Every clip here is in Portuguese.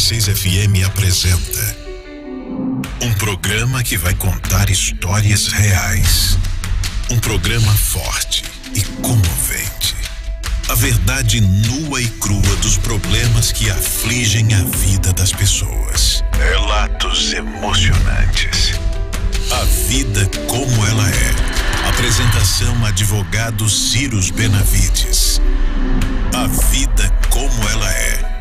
96 FM apresenta um programa que vai contar histórias reais. Um programa forte e comovente. A verdade nua e crua dos problemas que afligem a vida das pessoas. Relatos emocionantes. A vida como ela é. Apresentação advogado Cyrus Benavides. A vida como ela é.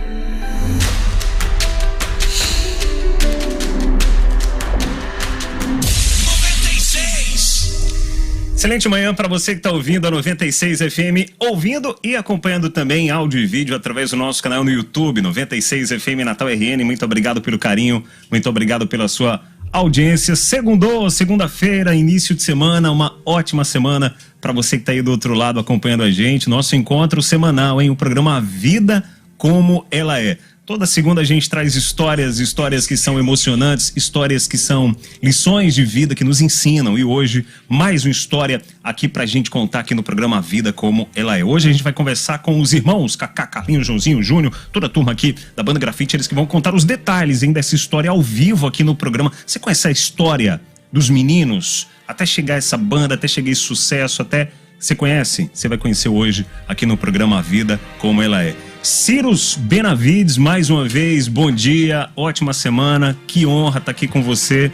Excelente manhã para você que está ouvindo a 96 FM, ouvindo e acompanhando também áudio e vídeo através do nosso canal no YouTube, 96 FM Natal RN. Muito obrigado pelo carinho, muito obrigado pela sua audiência. Segunda-feira, início de semana, uma ótima semana para você que está aí do outro lado acompanhando a gente. Nosso encontro semanal, hein? O programa Vida Como Ela É. Toda segunda a gente traz histórias que são emocionantes, histórias que são lições de vida que nos ensinam. E hoje, mais uma história aqui pra gente contar aqui no programa Vida Como Ela É. Hoje a gente vai conversar com os irmãos Cacá, Carlinhos, Joãozinho, Júnior, toda a turma aqui da Banda Grafite, eles que vão contar os detalhes ainda dessa história ao vivo aqui no programa. Você conhece a história dos meninos? Até chegar essa banda, até chegar esse sucesso, até... Você conhece? Você vai conhecer hoje aqui no programa Vida Como Ela É. Cyrus Benavides, mais uma vez, bom dia, ótima semana, que honra estar aqui com você,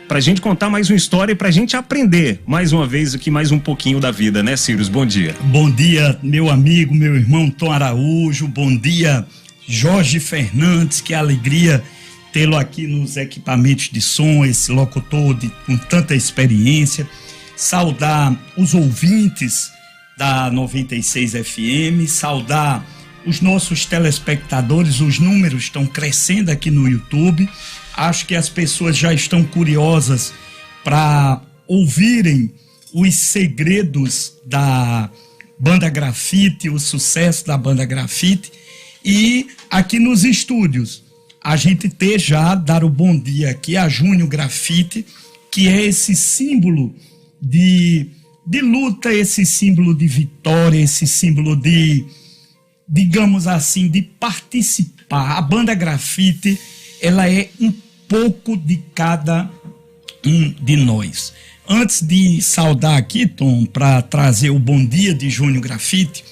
pra gente contar mais uma história e pra gente aprender mais uma vez aqui mais um pouquinho da vida, né, Cyrus? Bom dia. Bom dia, meu amigo, meu irmão Tom Araújo, bom dia, Jorge Fernandes, que alegria tê-lo aqui nos equipamentos de som, esse locutor com tanta experiência. Saudar os ouvintes da 96 FM, saudar os nossos telespectadores, os números estão crescendo aqui no YouTube. Acho que as pessoas já estão curiosas para ouvirem os segredos da Banda Grafite, o sucesso da Banda Grafite. E aqui nos estúdios, a gente dar o bom dia aqui a Júnior Grafite, que é esse símbolo de luta, esse símbolo de vitória, esse símbolo de, digamos assim, de participar. A Banda Grafite, ela é um pouco de cada um de nós. Antes de saudar aqui, Tom, para trazer o bom dia de Júnior Grafite,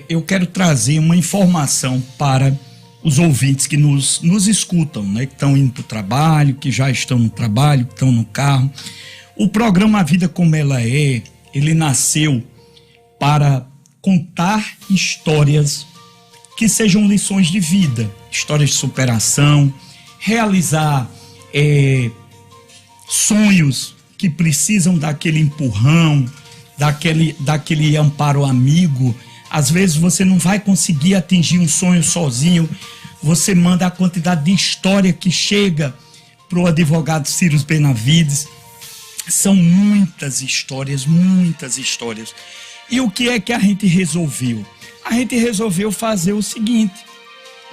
eu quero trazer uma informação para os ouvintes que nos escutam, né, que estão indo para o trabalho, que já estão no trabalho, que estão no carro. O programa A Vida Como Ela É, ele nasceu para contar histórias que sejam lições de vida, histórias de superação, realizar sonhos que precisam daquele empurrão, daquele amparo amigo. Às vezes você não vai conseguir atingir um sonho sozinho, você manda a quantidade de história que chega para o advogado Cyrus Benavides. São muitas histórias. E o que é que a gente resolveu? A gente resolveu fazer o seguinte: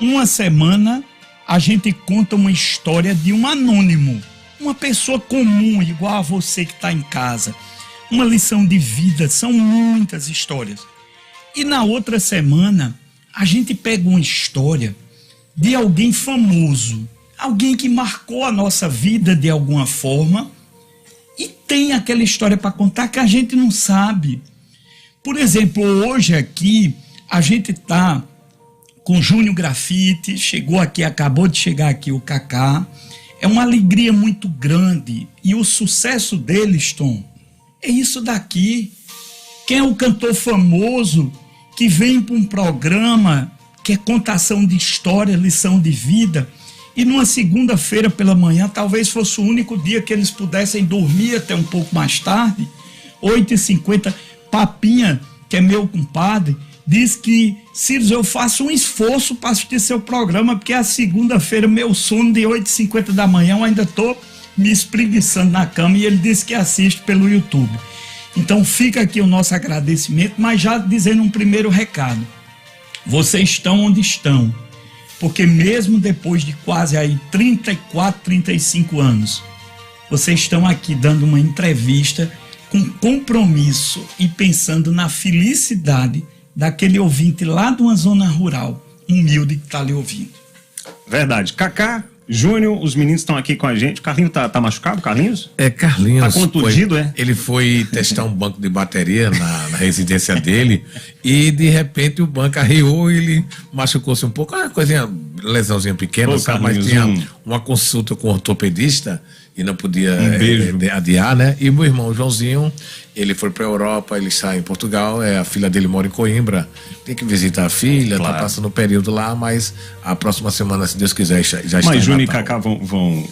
uma semana a gente conta uma história de um anônimo, uma pessoa comum, igual a você que está em casa. Uma lição de vida, são muitas histórias. E na outra semana, a gente pega uma história de alguém famoso, alguém que marcou a nossa vida de alguma forma, e tem aquela história para contar que a gente não sabe. Por exemplo, hoje aqui, a gente está com Júnior Grafite, acabou de chegar aqui o Cacá. É uma alegria muito grande. E o sucesso deles, Tom, é isso daqui. Quem é o cantor famoso que vem para um programa que é contação de história, lição de vida, e numa segunda-feira pela manhã, talvez fosse o único dia que eles pudessem dormir até um pouco mais tarde, 8h50, Papinha, que é meu compadre, diz que, Cyrus, eu faço um esforço para assistir seu programa, porque a segunda-feira, meu sono de 8h50 da manhã, eu ainda estou me espreguiçando na cama, e ele disse que assiste pelo YouTube. Então fica aqui o nosso agradecimento, mas já dizendo um primeiro recado: vocês estão onde estão, porque mesmo depois de quase aí 34, 35 anos, vocês estão aqui dando uma entrevista com compromisso e pensando na felicidade daquele ouvinte lá de uma zona rural, humilde, que está ali ouvindo. Verdade. Kaká, Júnior, os meninos estão aqui com a gente. O Carlinhos tá machucado, Carlinhos? Carlinhos. Tá contundido, Ele foi testar um banco de bateria na residência dele e de repente o banco arriou e ele machucou-se um pouco. Uma coisinha, lesãozinha pequena, sabe? Mas tinha uma consulta com o ortopedista e não podia adiar, né? E meu irmão Joãozinho, ele foi pra Europa, ele está em Portugal, a filha dele mora em Coimbra, tem que visitar a filha, claro. Tá passando um período lá, mas a próxima semana, se Deus quiser, já está. Mas Júnior e Kaká vão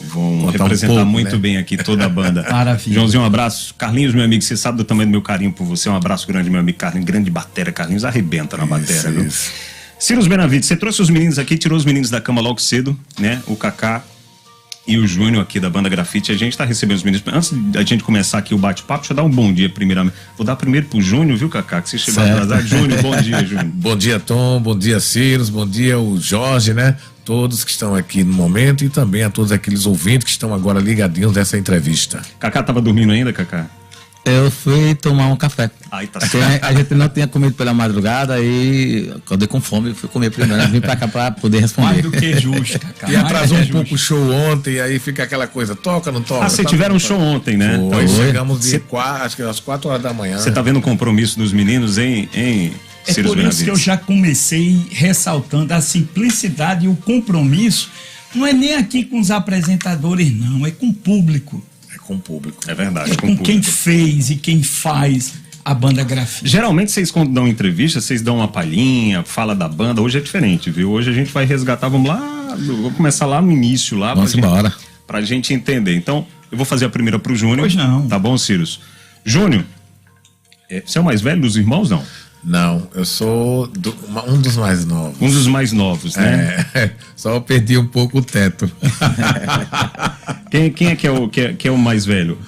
representar muito, né? Bem aqui toda a banda. Maravilha. Joãozinho, um abraço. Carlinhos, meu amigo, você sabe do tamanho do meu carinho por você, um abraço grande, meu amigo Carlinhos, grande batera, Carlinhos arrebenta na batera, viu? Cyrus Benavides, você trouxe os meninos aqui, tirou os meninos da cama logo cedo, né? O Kaká e o Júnior aqui da banda Grafite. A gente tá recebendo os meninos. Antes da gente começar aqui o bate-papo, deixa eu dar um bom dia primeiramente. Vou dar primeiro pro Júnior, viu, Kaká? Que você chegou atrasado. Júnior, bom dia, Júnior. Bom dia, Tom. Bom dia, Cyrus. Bom dia, o Jorge, né? Todos que estão aqui no momento e também a todos aqueles ouvintes que estão agora ligadinhos dessa entrevista. Kaká tava dormindo ainda, Kaká? Eu fui tomar um café. Aí tá certo. A gente não tinha comido pela madrugada e acordei com fome e fui comer primeiro. Vim pra cá pra poder responder. Mais do que justo, cara. E atrasou um pouco o show ontem, e aí fica aquela coisa, toca, não toca? Vocês tiveram um show ontem, né? Foi, chegamos acho que às 4 horas da manhã. Você tá vendo o compromisso dos meninos, hein É por isso que eu já comecei ressaltando a simplicidade e o compromisso. Não é nem aqui com os apresentadores, não, é com o público. Com o público. É verdade. É com quem fez e quem faz a banda Grafite. Geralmente vocês, quando dão entrevista, vocês dão uma palhinha, fala da banda. Hoje é diferente, viu? Hoje a gente vai resgatar, vamos começar lá no início, lá pra gente entender. Então, eu vou fazer a primeira pro Júnior. Pois não. Tá bom, Cyrus? Júnior, você é o mais velho dos irmãos, não? Não, eu sou um dos mais novos. Um dos mais novos, né? Só perdi um pouco o teto. Quem é que é o mais velho?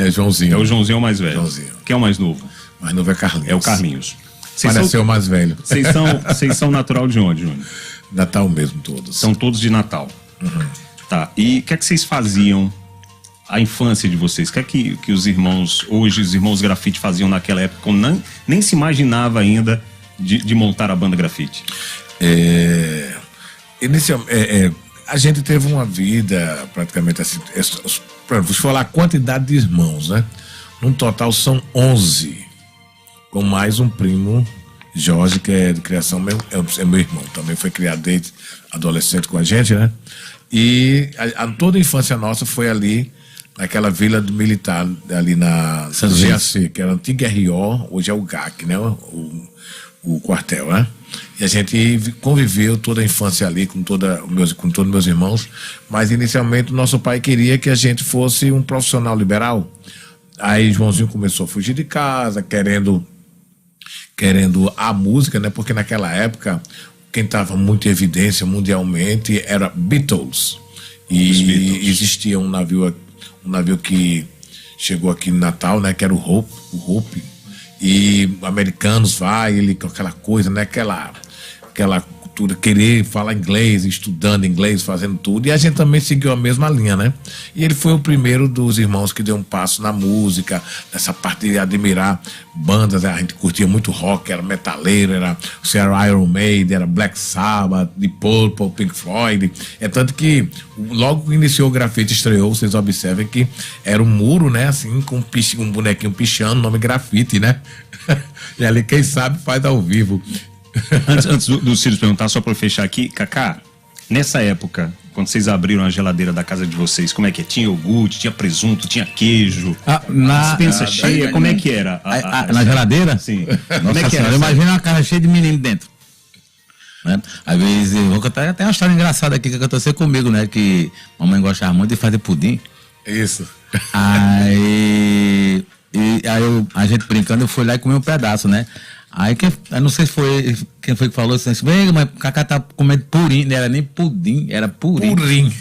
Joãozinho. É o Joãozinho o mais velho. Joãozinho. Quem é o mais novo? O mais novo é Carlinhos. É o Carlinhos. Parece o mais velho. Vocês são natural de onde, Júnior? Natal mesmo, todos. São todos de Natal. Uhum. Tá. E o que é que vocês faziam? A infância de vocês, o que é que os irmãos, hoje os irmãos Grafite faziam naquela época, quando nem se imaginava ainda de montar a banda Grafite? A gente teve uma vida praticamente assim, vou falar a quantidade de irmãos, né? No total são 11, com mais um primo, Jorge, que é de criação mesmo, é meu irmão, também foi criado desde adolescente com a gente, né? E toda a infância nossa foi ali, naquela vila do militar, ali na GAC, que era a antiga RO, hoje é o GAC, né? O quartel, né? E a gente conviveu toda a infância ali com todos meus irmãos, mas inicialmente o nosso pai queria que a gente fosse um profissional liberal. Aí Joãozinho começou a fugir de casa, querendo a música, né? Porque naquela época quem estava muito em evidência mundialmente era Beatles. E existia um navio que chegou aqui no Natal, né? Que era o Hope. E americanos ele com aquela coisa, né? Aquela cultura, querer falar inglês, estudando inglês, fazendo tudo. E a gente também seguiu a mesma linha, né? E ele foi o primeiro dos irmãos que deu um passo na música, nessa parte de admirar bandas. A gente curtia muito rock, era metaleiro, era Iron Maiden, era Black Sabbath, Deep Purple, Pink Floyd. É tanto que logo que iniciou o Grafite, estreou, vocês observem que era um muro, né? Assim, com um bonequinho pichando, nome Grafite, né? E ali, quem sabe, faz ao vivo. Antes do Cyrus perguntar, só para fechar aqui, Kaká, nessa época, quando vocês abriram a geladeira da casa de vocês, como é que é? Tinha iogurte, tinha presunto, tinha queijo, dispensa cheia, como é que era? Na geladeira? Sim. Como é que era? Imagina uma casa cheia de menino dentro. Né? Às vezes, eu vou contar até uma história engraçada aqui que aconteceu comigo, né? Que mamãe gostava muito de fazer pudim. Isso. Aí a gente brincando, eu fui lá e comi um pedaço, né? Aí eu não sei se foi quem foi que falou assim, vem, mas o Kaká tá comendo purim, não era nem pudim, era purim. Purim.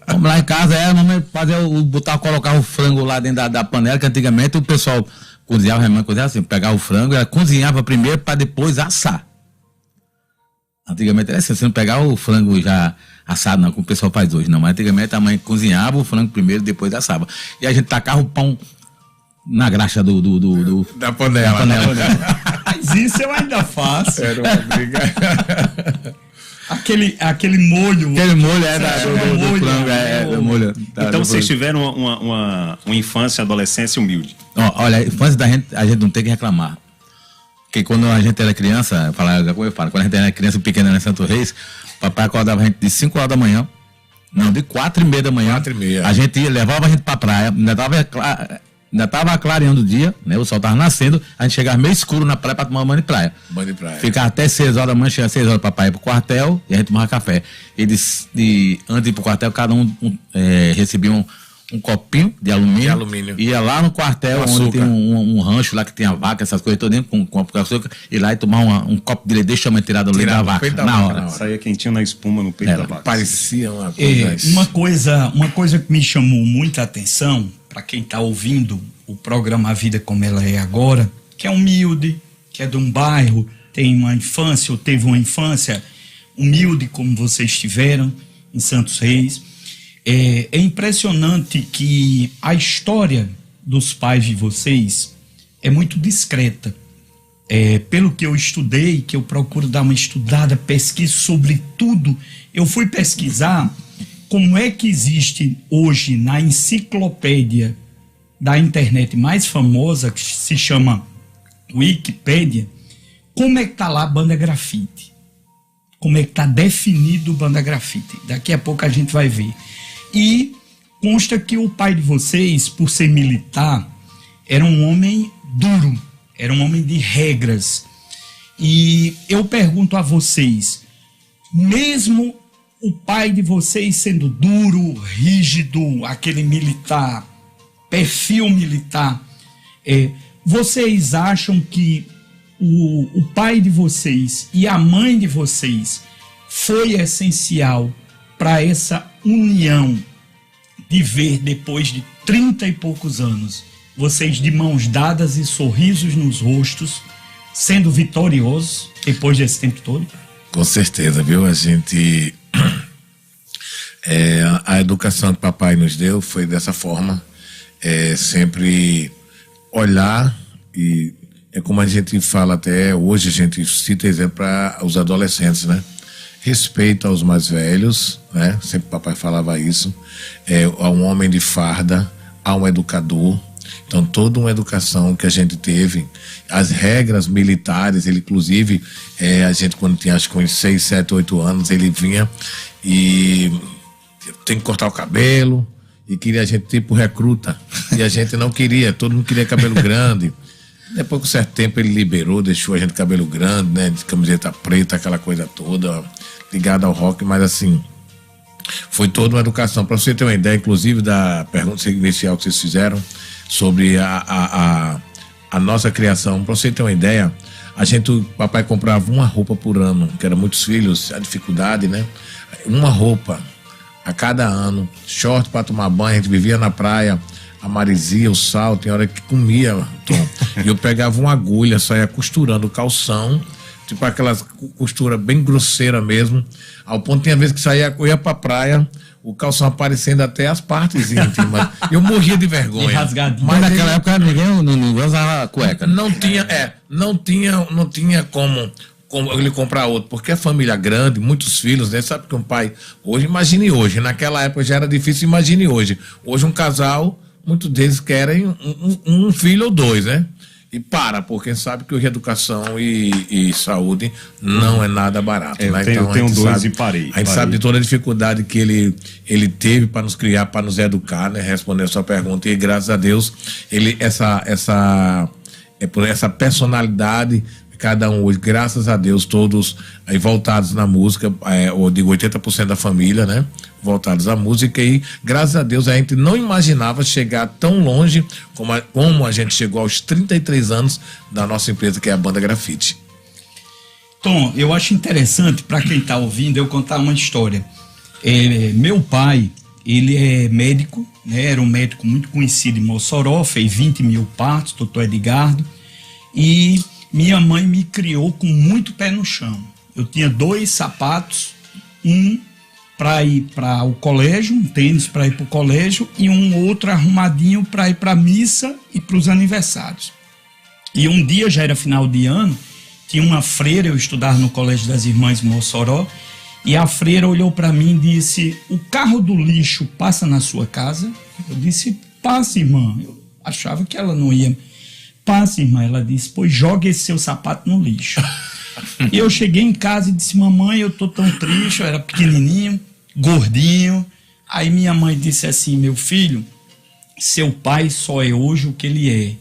Vamos lá em casa, mamãe colocava o frango lá dentro da panela, que antigamente o pessoal cozinhava, a minha mãe cozinhava assim, pegava o frango, ela cozinhava primeiro para depois assar. Antigamente era assim, você não pegava o frango já assado, não, como o pessoal faz hoje, não, mas antigamente a mãe cozinhava o frango primeiro, depois assava. E a gente tacava o pão na graxa da panela. Mas isso eu ainda faço. Era uma briga. Aquele molho. Aquele molho do frango, do molho. Então vocês tiveram uma infância, adolescência humilde. Olha, a infância da gente, a gente não tem que reclamar. Porque quando a gente era criança, quando a gente era criança pequena em Santo Reis, papai acordava a gente de 5 horas da manhã, não, de 4h30 da manhã. 4h30. A gente levava a gente pra praia, ainda tava clareando o dia, né? O sol tava nascendo, a gente chegava meio escuro na praia pra tomar banho de praia. Banho de praia. Ficava até 6 horas da manhã, chegava 6 horas pra papai ir pro quartel e a gente tomava café. E antes de ir pro quartel, cada um recebia um copinho de alumínio. Ia lá no quartel, onde tem um rancho lá que tem a vaca, essas coisas todas, com um copo de açúcar, e lá e tomar um copo de leite, deixa a tirada do leite da vaca, na hora. Saía quentinho na espuma no peito da vaca. Parecia uma coisa. Uma coisa que me chamou muita atenção, para quem está ouvindo o programa A Vida Como Ela É Agora, que é humilde, que é de um bairro, tem uma infância, ou teve uma infância humilde, como vocês tiveram em Santos Reis. É impressionante que a história dos pais de vocês é muito discreta. Pelo que eu estudei, que eu procuro dar uma estudada, pesquiso sobre tudo, eu fui pesquisar como é que existe hoje na enciclopédia da internet mais famosa, que se chama Wikipédia, como é que está lá a banda grafite. Como é que está definido banda grafite. Daqui a pouco a gente vai ver. E consta que o pai de vocês, por ser militar, era um homem duro, era um homem de regras. E eu pergunto a vocês, mesmo o pai de vocês sendo duro, rígido, aquele militar, perfil militar, vocês acham que o pai de vocês e a mãe de vocês foi essencial para essa união de ver, depois de 30 e poucos anos, vocês de mãos dadas e sorrisos nos rostos, sendo vitoriosos depois desse tempo todo? Com certeza, viu? A gente... a educação que papai nos deu foi dessa forma, sempre olhar, e é como a gente fala até hoje, a gente cita exemplo para os adolescentes, né? Respeito aos mais velhos, né? Sempre papai falava isso. A um homem de farda, a um educador. Então, toda uma educação que a gente teve, as regras militares, ele inclusive, a gente quando tinha acho que uns 6, 7, 8 anos, ele vinha e tem que cortar o cabelo, e queria a gente tipo recruta, e a gente não queria, todo mundo queria cabelo grande. Depois com certo tempo ele liberou, deixou a gente cabelo grande, né, de camiseta preta, aquela coisa toda, ligada ao rock, mas assim, foi toda uma educação. Para você ter uma ideia, inclusive, da pergunta inicial que vocês fizeram sobre a nossa criação, para você ter uma ideia, o papai comprava uma roupa por ano, que eram muitos filhos, a dificuldade, né? Uma roupa a cada ano, short para tomar banho, a gente vivia na praia, a maresia, o sal, tem hora que comia, Tom. E eu pegava uma agulha, saía costurando o calção, tipo aquelas costura bem grosseira mesmo, ao ponto tinha vezes que eu ia pra praia, o calção aparecendo até as partes íntimas. Eu morria de vergonha. Mas naquela época ninguém não usava cueca. Né? Não tinha como ele comprar outro, porque a família grande, muitos filhos, né? Sabe que um pai, hoje, imagine hoje, naquela época já era difícil, imagine hoje. Hoje um casal, muitos deles querem um filho ou dois, né? E porque sabe que hoje educação e saúde não é nada barato. Né? Eu tenho dois e parei. A gente sabe de toda a dificuldade que ele teve para nos criar, para nos educar, né? Responder a sua pergunta, e graças a Deus, por essa personalidade, cada um hoje, graças a Deus, todos aí voltados na música, eu digo 80% da família, né? Voltados à música, e graças a Deus a gente não imaginava chegar tão longe como a gente chegou aos 33 anos da nossa empresa, que é a Banda Grafite. Tom, eu acho interessante para quem está ouvindo eu contar uma história. Meu pai, ele é médico, né? Era um médico muito conhecido em Mossoró, fez 20 mil partos, doutor Edgardo, e minha mãe me criou com muito pé no chão. Eu tinha 2 sapatos, um para ir para o colégio, um tênis para ir para o colégio, e um outro arrumadinho para ir para a missa e para os aniversários. E um dia, já era final de ano, tinha uma freira, eu estudava no Colégio das Irmãs em Mossoró, E a freira olhou para mim e disse: o carro do lixo passa na sua casa? Eu disse: passa, irmã. Eu achava que ela não ia. Passa, irmã. Ela disse: pois joga esse seu sapato no lixo. E eu cheguei em casa e disse: mamãe, eu tô tão triste. Eu era pequenininho, gordinho. Aí minha mãe disse assim: meu filho, seu pai só é hoje o que ele é,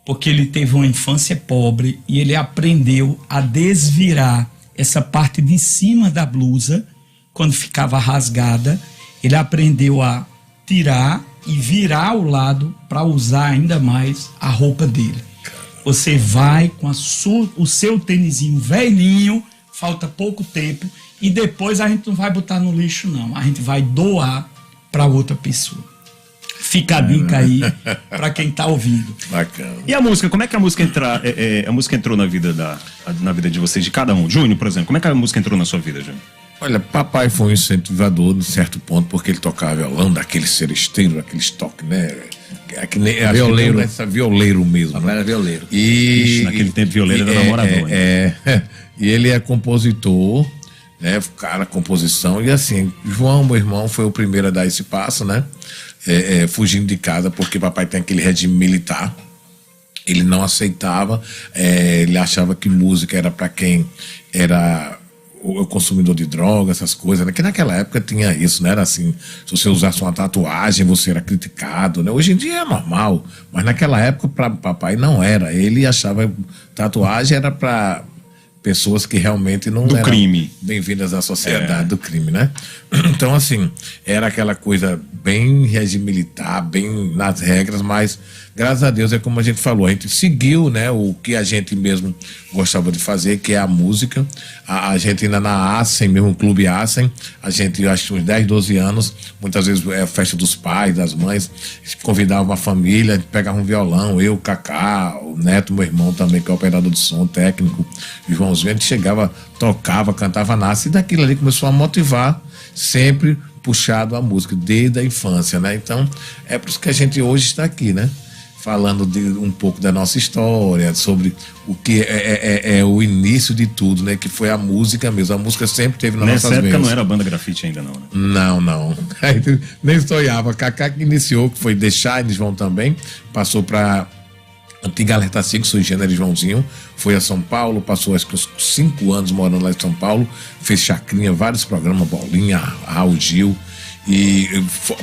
porque ele teve uma infância pobre e ele aprendeu a desvirar essa parte de cima da blusa, quando ficava rasgada, ele aprendeu a tirar e virar ao lado para usar ainda mais a roupa dele. Você vai com o seu tênisinho velhinho, falta pouco tempo, e depois a gente não vai botar no lixo não, a gente vai doar para outra pessoa. Fica a dica aí para quem tá ouvindo. Bacana. E a música, como é que a música a música entrou na vida de vocês, de cada um? Júnior, por exemplo, como é que a música entrou na sua vida, Júnior? Olha, papai foi um incentivador de certo ponto, porque ele tocava violão, daquele seresteiro, aqueles toques, né? Violeiro. Violeiro mesmo. Papai era violeiro. Ixi, naquele tempo violeiro era namorador. E ele é compositor, né? Cara, composição. E assim, João, meu irmão, foi o primeiro a dar esse passo, né? Fugindo de casa, porque papai tem aquele regime militar. Ele não aceitava, ele achava que música era para quem era o consumidor de droga, essas coisas, né? Que naquela época tinha isso, né? Era assim, se você usasse uma tatuagem, você era criticado, né? Hoje em dia é normal, mas naquela época para papai não era. Ele achava tatuagem era para pessoas que realmente não eram bem-vindas à sociedade do crime, né? Então, assim, era aquela coisa bem regime militar, bem nas regras, mas graças a Deus é como a gente falou, a gente seguiu, né, o que a gente mesmo gostava de fazer, que é a música. A gente ainda na ASEM, mesmo o Clube ASEM, a gente, eu acho, uns 10, 12 anos, muitas vezes é a festa dos pais, das mães, convidava uma família, a gente pegava um violão, eu, Cacá, o Neto, meu irmão também, que é operador de som, técnico, Joãozinho, a gente chegava, tocava, cantava nasce, e daquilo ali começou a motivar, sempre puxado a música, desde a infância, né? Então, é por isso que a gente hoje está aqui, né? Falando um pouco da nossa história, sobre o que é o início de tudo, né? Que foi a música mesmo. A música sempre teve nas nossas veias. Nessa época não era a banda grafite ainda não, né? Não. Nem sonhava. Cacá que iniciou, que foi deixar, eles vão também, passou para antiga Alerta 5, Sui Generis Joãozinho, foi a São Paulo, passou acho que uns 5 anos morando lá em São Paulo, fez chacrinha, vários programas, Bolinha, Raul Gil, e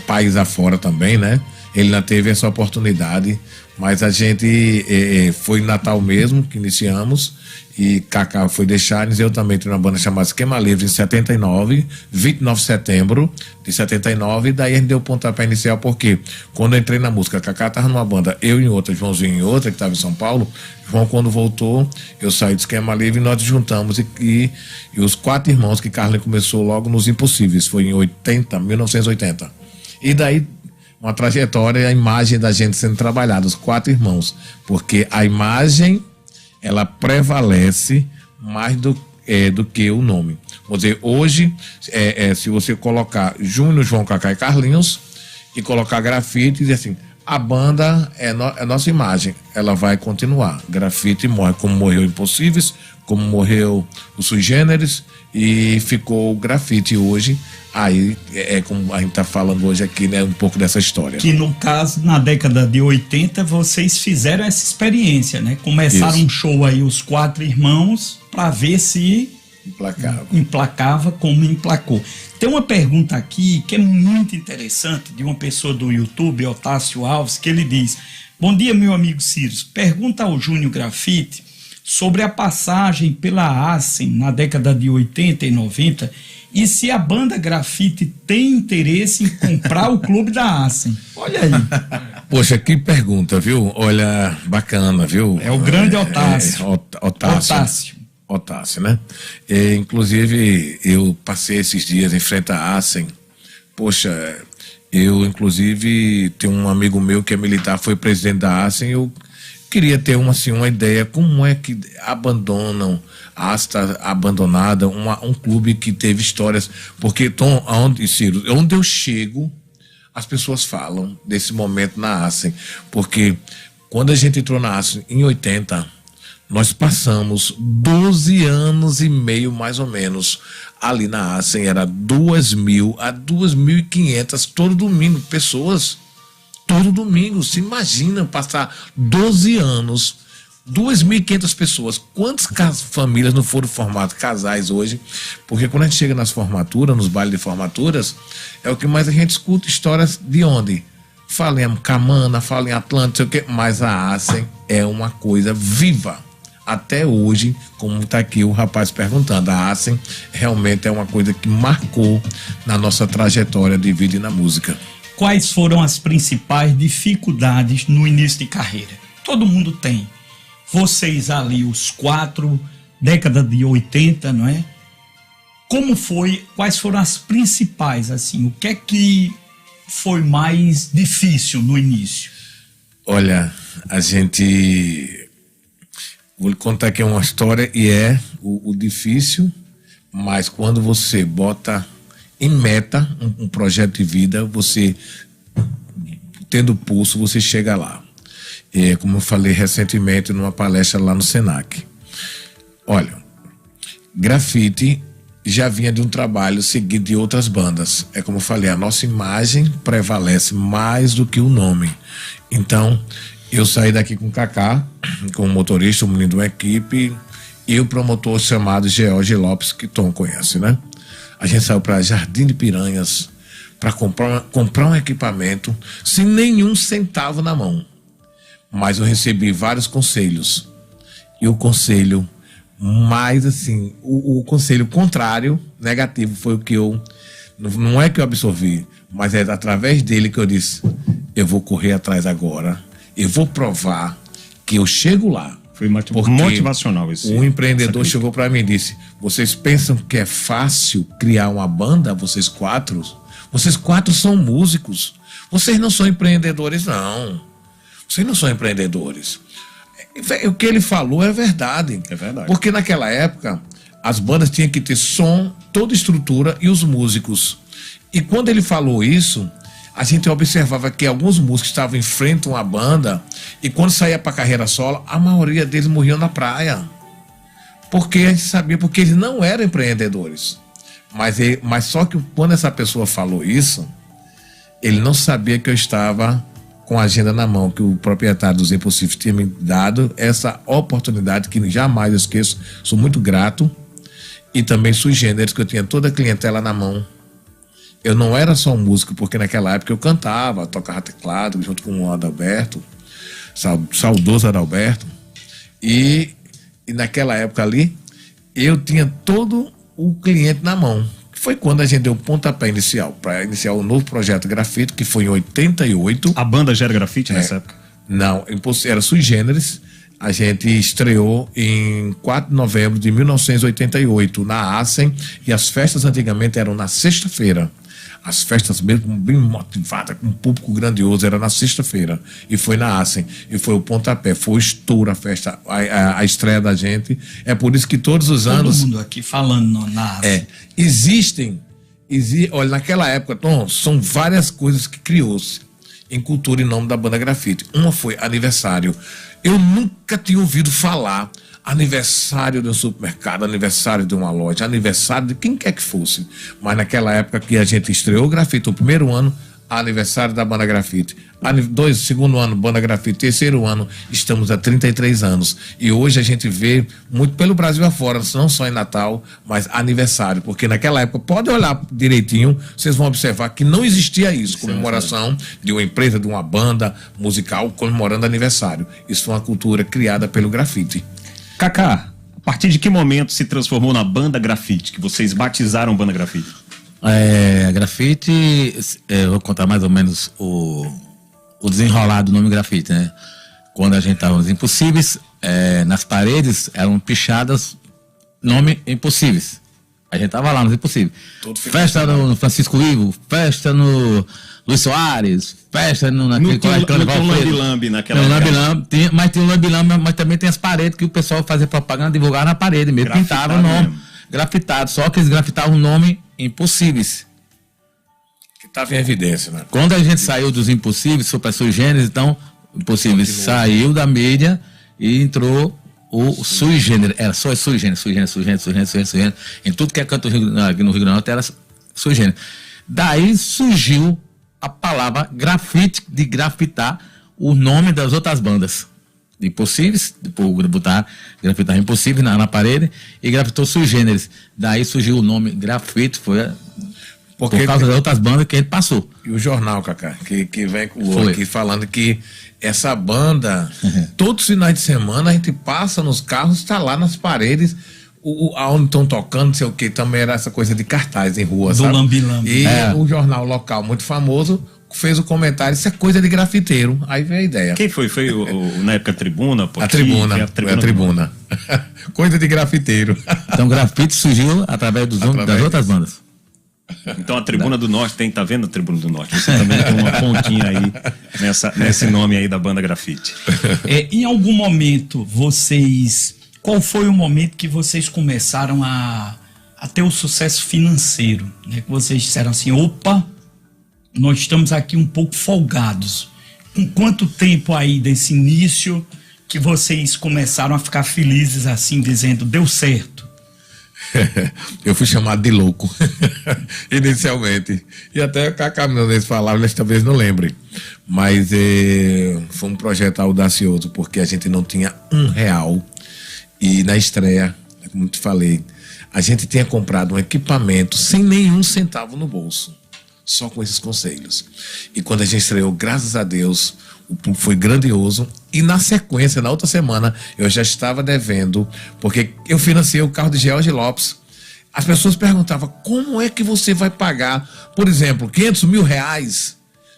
país afora também, né? Ele não teve essa oportunidade, mas a gente foi em Natal mesmo, que iniciamos, e Cacá foi deixar, eu também tenho uma banda chamada Esquema Livre em 79, 29 de setembro de 79, e daí a gente deu pontapé inicial, porque quando eu entrei na música, Cacá estava numa banda, eu em outra, Joãozinho em outra, que estava em São Paulo. João, quando voltou, eu saí do Esquema Livre e nós juntamos, e os 4 irmãos, que Carlin começou logo nos Impossíveis, foi em 1980. E daí uma trajetória, a imagem da gente sendo trabalhada, os 4 irmãos, porque a imagem ela prevalece mais do que o nome. Vou dizer, hoje, se você colocar Júnior, João, Cacá e Carlinhos e colocar grafite, e dizer assim, a banda é nossa imagem, ela vai continuar. Grafite morre, como morreu Impossíveis, como morreu o Sui Generis, e ficou o grafite hoje. Aí como a gente está falando hoje aqui, né, um pouco dessa história. Que no caso, na década de 80, vocês fizeram essa experiência, né? Começaram um show aí, os 4 irmãos, para ver se emplacava como emplacou. Tem uma pergunta aqui que é muito interessante, de uma pessoa do YouTube, Otácio Alves, que ele diz: bom dia, meu amigo Círios, pergunta ao Júnior Grafite sobre a passagem pela ASEM na década de 80 e 90, e se a banda Grafite tem interesse em comprar o clube da ASEM. Olha aí. Poxa, que pergunta, viu? Olha, bacana, viu? É o grande Otácio. Otácio, né? Inclusive, eu passei esses dias em frente à ASEM. Poxa, eu inclusive tenho um amigo meu que é militar, foi presidente da ASEM. Eu queria ter uma ideia como é que abandonam, está abandonada, um clube que teve histórias, porque Ciro, onde eu chego, as pessoas falam desse momento na ASEM, porque quando a gente entrou na ASEM em 80, Nós passamos 12 anos e meio, mais ou menos, ali na ASEM. Era 2.000 a 2.500 todo domingo, pessoas. Todo domingo. Se imagina passar 12 anos, 2.500 pessoas. Quantas famílias não foram formadas, casais hoje? Porque quando a gente chega nas formaturas, nos bailes de formaturas, é o que mais a gente escuta histórias de onde? Fala em Camana, fala em Atlântico, sei o quê, mas a ASEM é uma coisa viva. Até hoje, como está aqui o rapaz perguntando, a ASEM realmente é uma coisa que marcou na nossa trajetória de vida e na música. Quais foram as principais dificuldades no início de carreira? Todo mundo tem. Vocês ali, os 4, década de 80, não é? Como foi, quais foram as principais, assim, o que é que foi mais difícil no início? Olha, a gente... Vou lhe contar aqui uma história e é o difícil, mas quando você bota em meta um projeto de vida, você, tendo pulso, você chega lá. Como eu falei recentemente numa palestra lá no Senac. Olha, Grafite já vinha de um trabalho seguido de outras bandas. É como eu falei, a nossa imagem prevalece mais do que o nome. Então, eu saí daqui com o Kaká, com o motorista, o menino de uma equipe, e o promotor chamado George Lopes, que Tom conhece, né? A gente saiu para Jardim de Piranhas para comprar um equipamento sem nenhum centavo na mão. Mas eu recebi vários conselhos. E o conselho mais assim, o conselho contrário, negativo, foi o que eu... Não é que eu absorvi, mas é através dele que eu disse, eu vou correr atrás agora. Eu vou provar que eu chego lá. Foi motivacional esse. Um empreendedor chegou para mim e disse, vocês pensam que é fácil criar uma banda, vocês 4? Vocês 4 são músicos. Vocês não são empreendedores, não. Vocês não são empreendedores. O que ele falou é verdade. É verdade. Porque naquela época, as bandas tinham que ter som, toda estrutura e os músicos. E quando ele falou isso, a gente observava que alguns músicos estavam em frente a uma banda e quando saía para a carreira solo, a maioria deles morriam na praia. Porque a gente sabia, porque eles não eram empreendedores. Mas só que quando essa pessoa falou isso, ele não sabia que eu estava com a agenda na mão, que o proprietário dos Impossíveis tinha me dado essa oportunidade que jamais eu esqueço. Sou muito grato. E também sui generis, que eu tinha toda a clientela na mão. Eu não era só um músico, porque naquela época eu cantava, tocava teclado junto com o Adalberto, saudoso Adalberto. E naquela época ali, eu tinha todo o cliente na mão. Foi quando a gente deu o pontapé inicial para iniciar o novo projeto Grafite, que foi em 88. A banda já era Grafite nessa época? Não, era sui generis. A gente estreou em 4 de novembro de 1988 na ASEM, e as festas antigamente eram na sexta-feira. As festas mesmo bem motivadas, com um público grandioso, era na sexta-feira. E foi na ASEM. E foi o pontapé, foi o estouro a festa, a estreia da gente. É por isso que todos os anos... Todo mundo aqui falando na ASEM. Olha, naquela época, Tom, são várias coisas que criou-se em cultura em nome da banda Grafite. Uma foi aniversário. Eu nunca tinha ouvido falar aniversário de um supermercado, aniversário de uma loja, aniversário de quem quer que fosse. Mas naquela época que a gente estreou o Grafite, o primeiro ano, aniversário da banda Grafite. Segundo ano, banda Grafite. Terceiro ano, estamos há 33 anos. E hoje a gente vê muito pelo Brasil afora, não só em Natal, mas aniversário. Porque naquela época, pode olhar direitinho, vocês vão observar que não existia isso, comemoração de uma empresa, de uma banda musical comemorando aniversário. Isso foi uma cultura criada pelo Grafite. Kaká, a partir de que momento se transformou na banda Grafite, que vocês batizaram banda Grafite? Grafite, vou contar mais ou menos o desenrolar do nome Grafite, né? Quando a gente estava nos Impossíveis, nas paredes eram pichadas nome Impossíveis. A gente tava lá nos Impossíveis. Festa no Francisco Ivo, festa no Luiz Soares, festa naquele Carnaval Lambi naquela época. Mas tem o Lambi, mas também tem as paredes que o pessoal fazia propaganda, divulgar na parede mesmo, pintava o nome, grafitado, só que eles grafitavam o nome Impossíveis. Que estava em evidência, né? Quando a gente saiu dos Impossíveis, foi para sui generis, então Impossíveis saiu da mídia e entrou o sui generis, era só sui generis. Em tudo que é canto aqui no Rio Grande do Norte era sui generis. Daí surgiu a palavra grafite, de grafitar o nome das outras bandas. Impossíveis, depois botar grafitar Impossíveis na parede e grafitou sui generis. Daí surgiu o nome grafite, foi por causa das outras bandas que ele passou. E o jornal, Cacá, que vem com o aqui falando que essa banda, todos os finais de semana a gente passa nos carros, está lá nas paredes, aonde estão tocando, não sei o que, também era essa coisa de cartaz em rua, do sabe? Lambi-Lambi. E o jornal local muito famoso fez o comentário, isso é coisa de grafiteiro. Aí veio a ideia. Quem foi? Foi na época a Tribuna? A Tribuna. Coisa de grafiteiro. Então grafite surgiu através das outras bandas. Então a Tribuna do Norte tá vendo a Tribuna do Norte? Você também tem uma pontinha aí nesse nome aí da banda Grafite. Em algum momento qual foi o momento que vocês começaram a ter o sucesso financeiro, né? Que vocês disseram assim, opa, nós estamos aqui um pouco folgados. Com quanto tempo aí desse início que vocês começaram a ficar felizes assim, dizendo, deu certo? Eu fui chamado de louco inicialmente, e até a caminhonete falava, eles talvez não lembrem, mas foi um projeto audacioso, porque a gente não tinha R$1, e na estreia, como te falei, a gente tinha comprado um equipamento sem nenhum centavo no bolso, só com esses conselhos. E quando a gente estreou, graças a Deus, o público foi grandioso. E na sequência, na outra semana, eu já estava devendo, porque eu financiei o carro de George Lopes. As pessoas perguntavam, como é que você vai pagar, por exemplo, R$500 mil,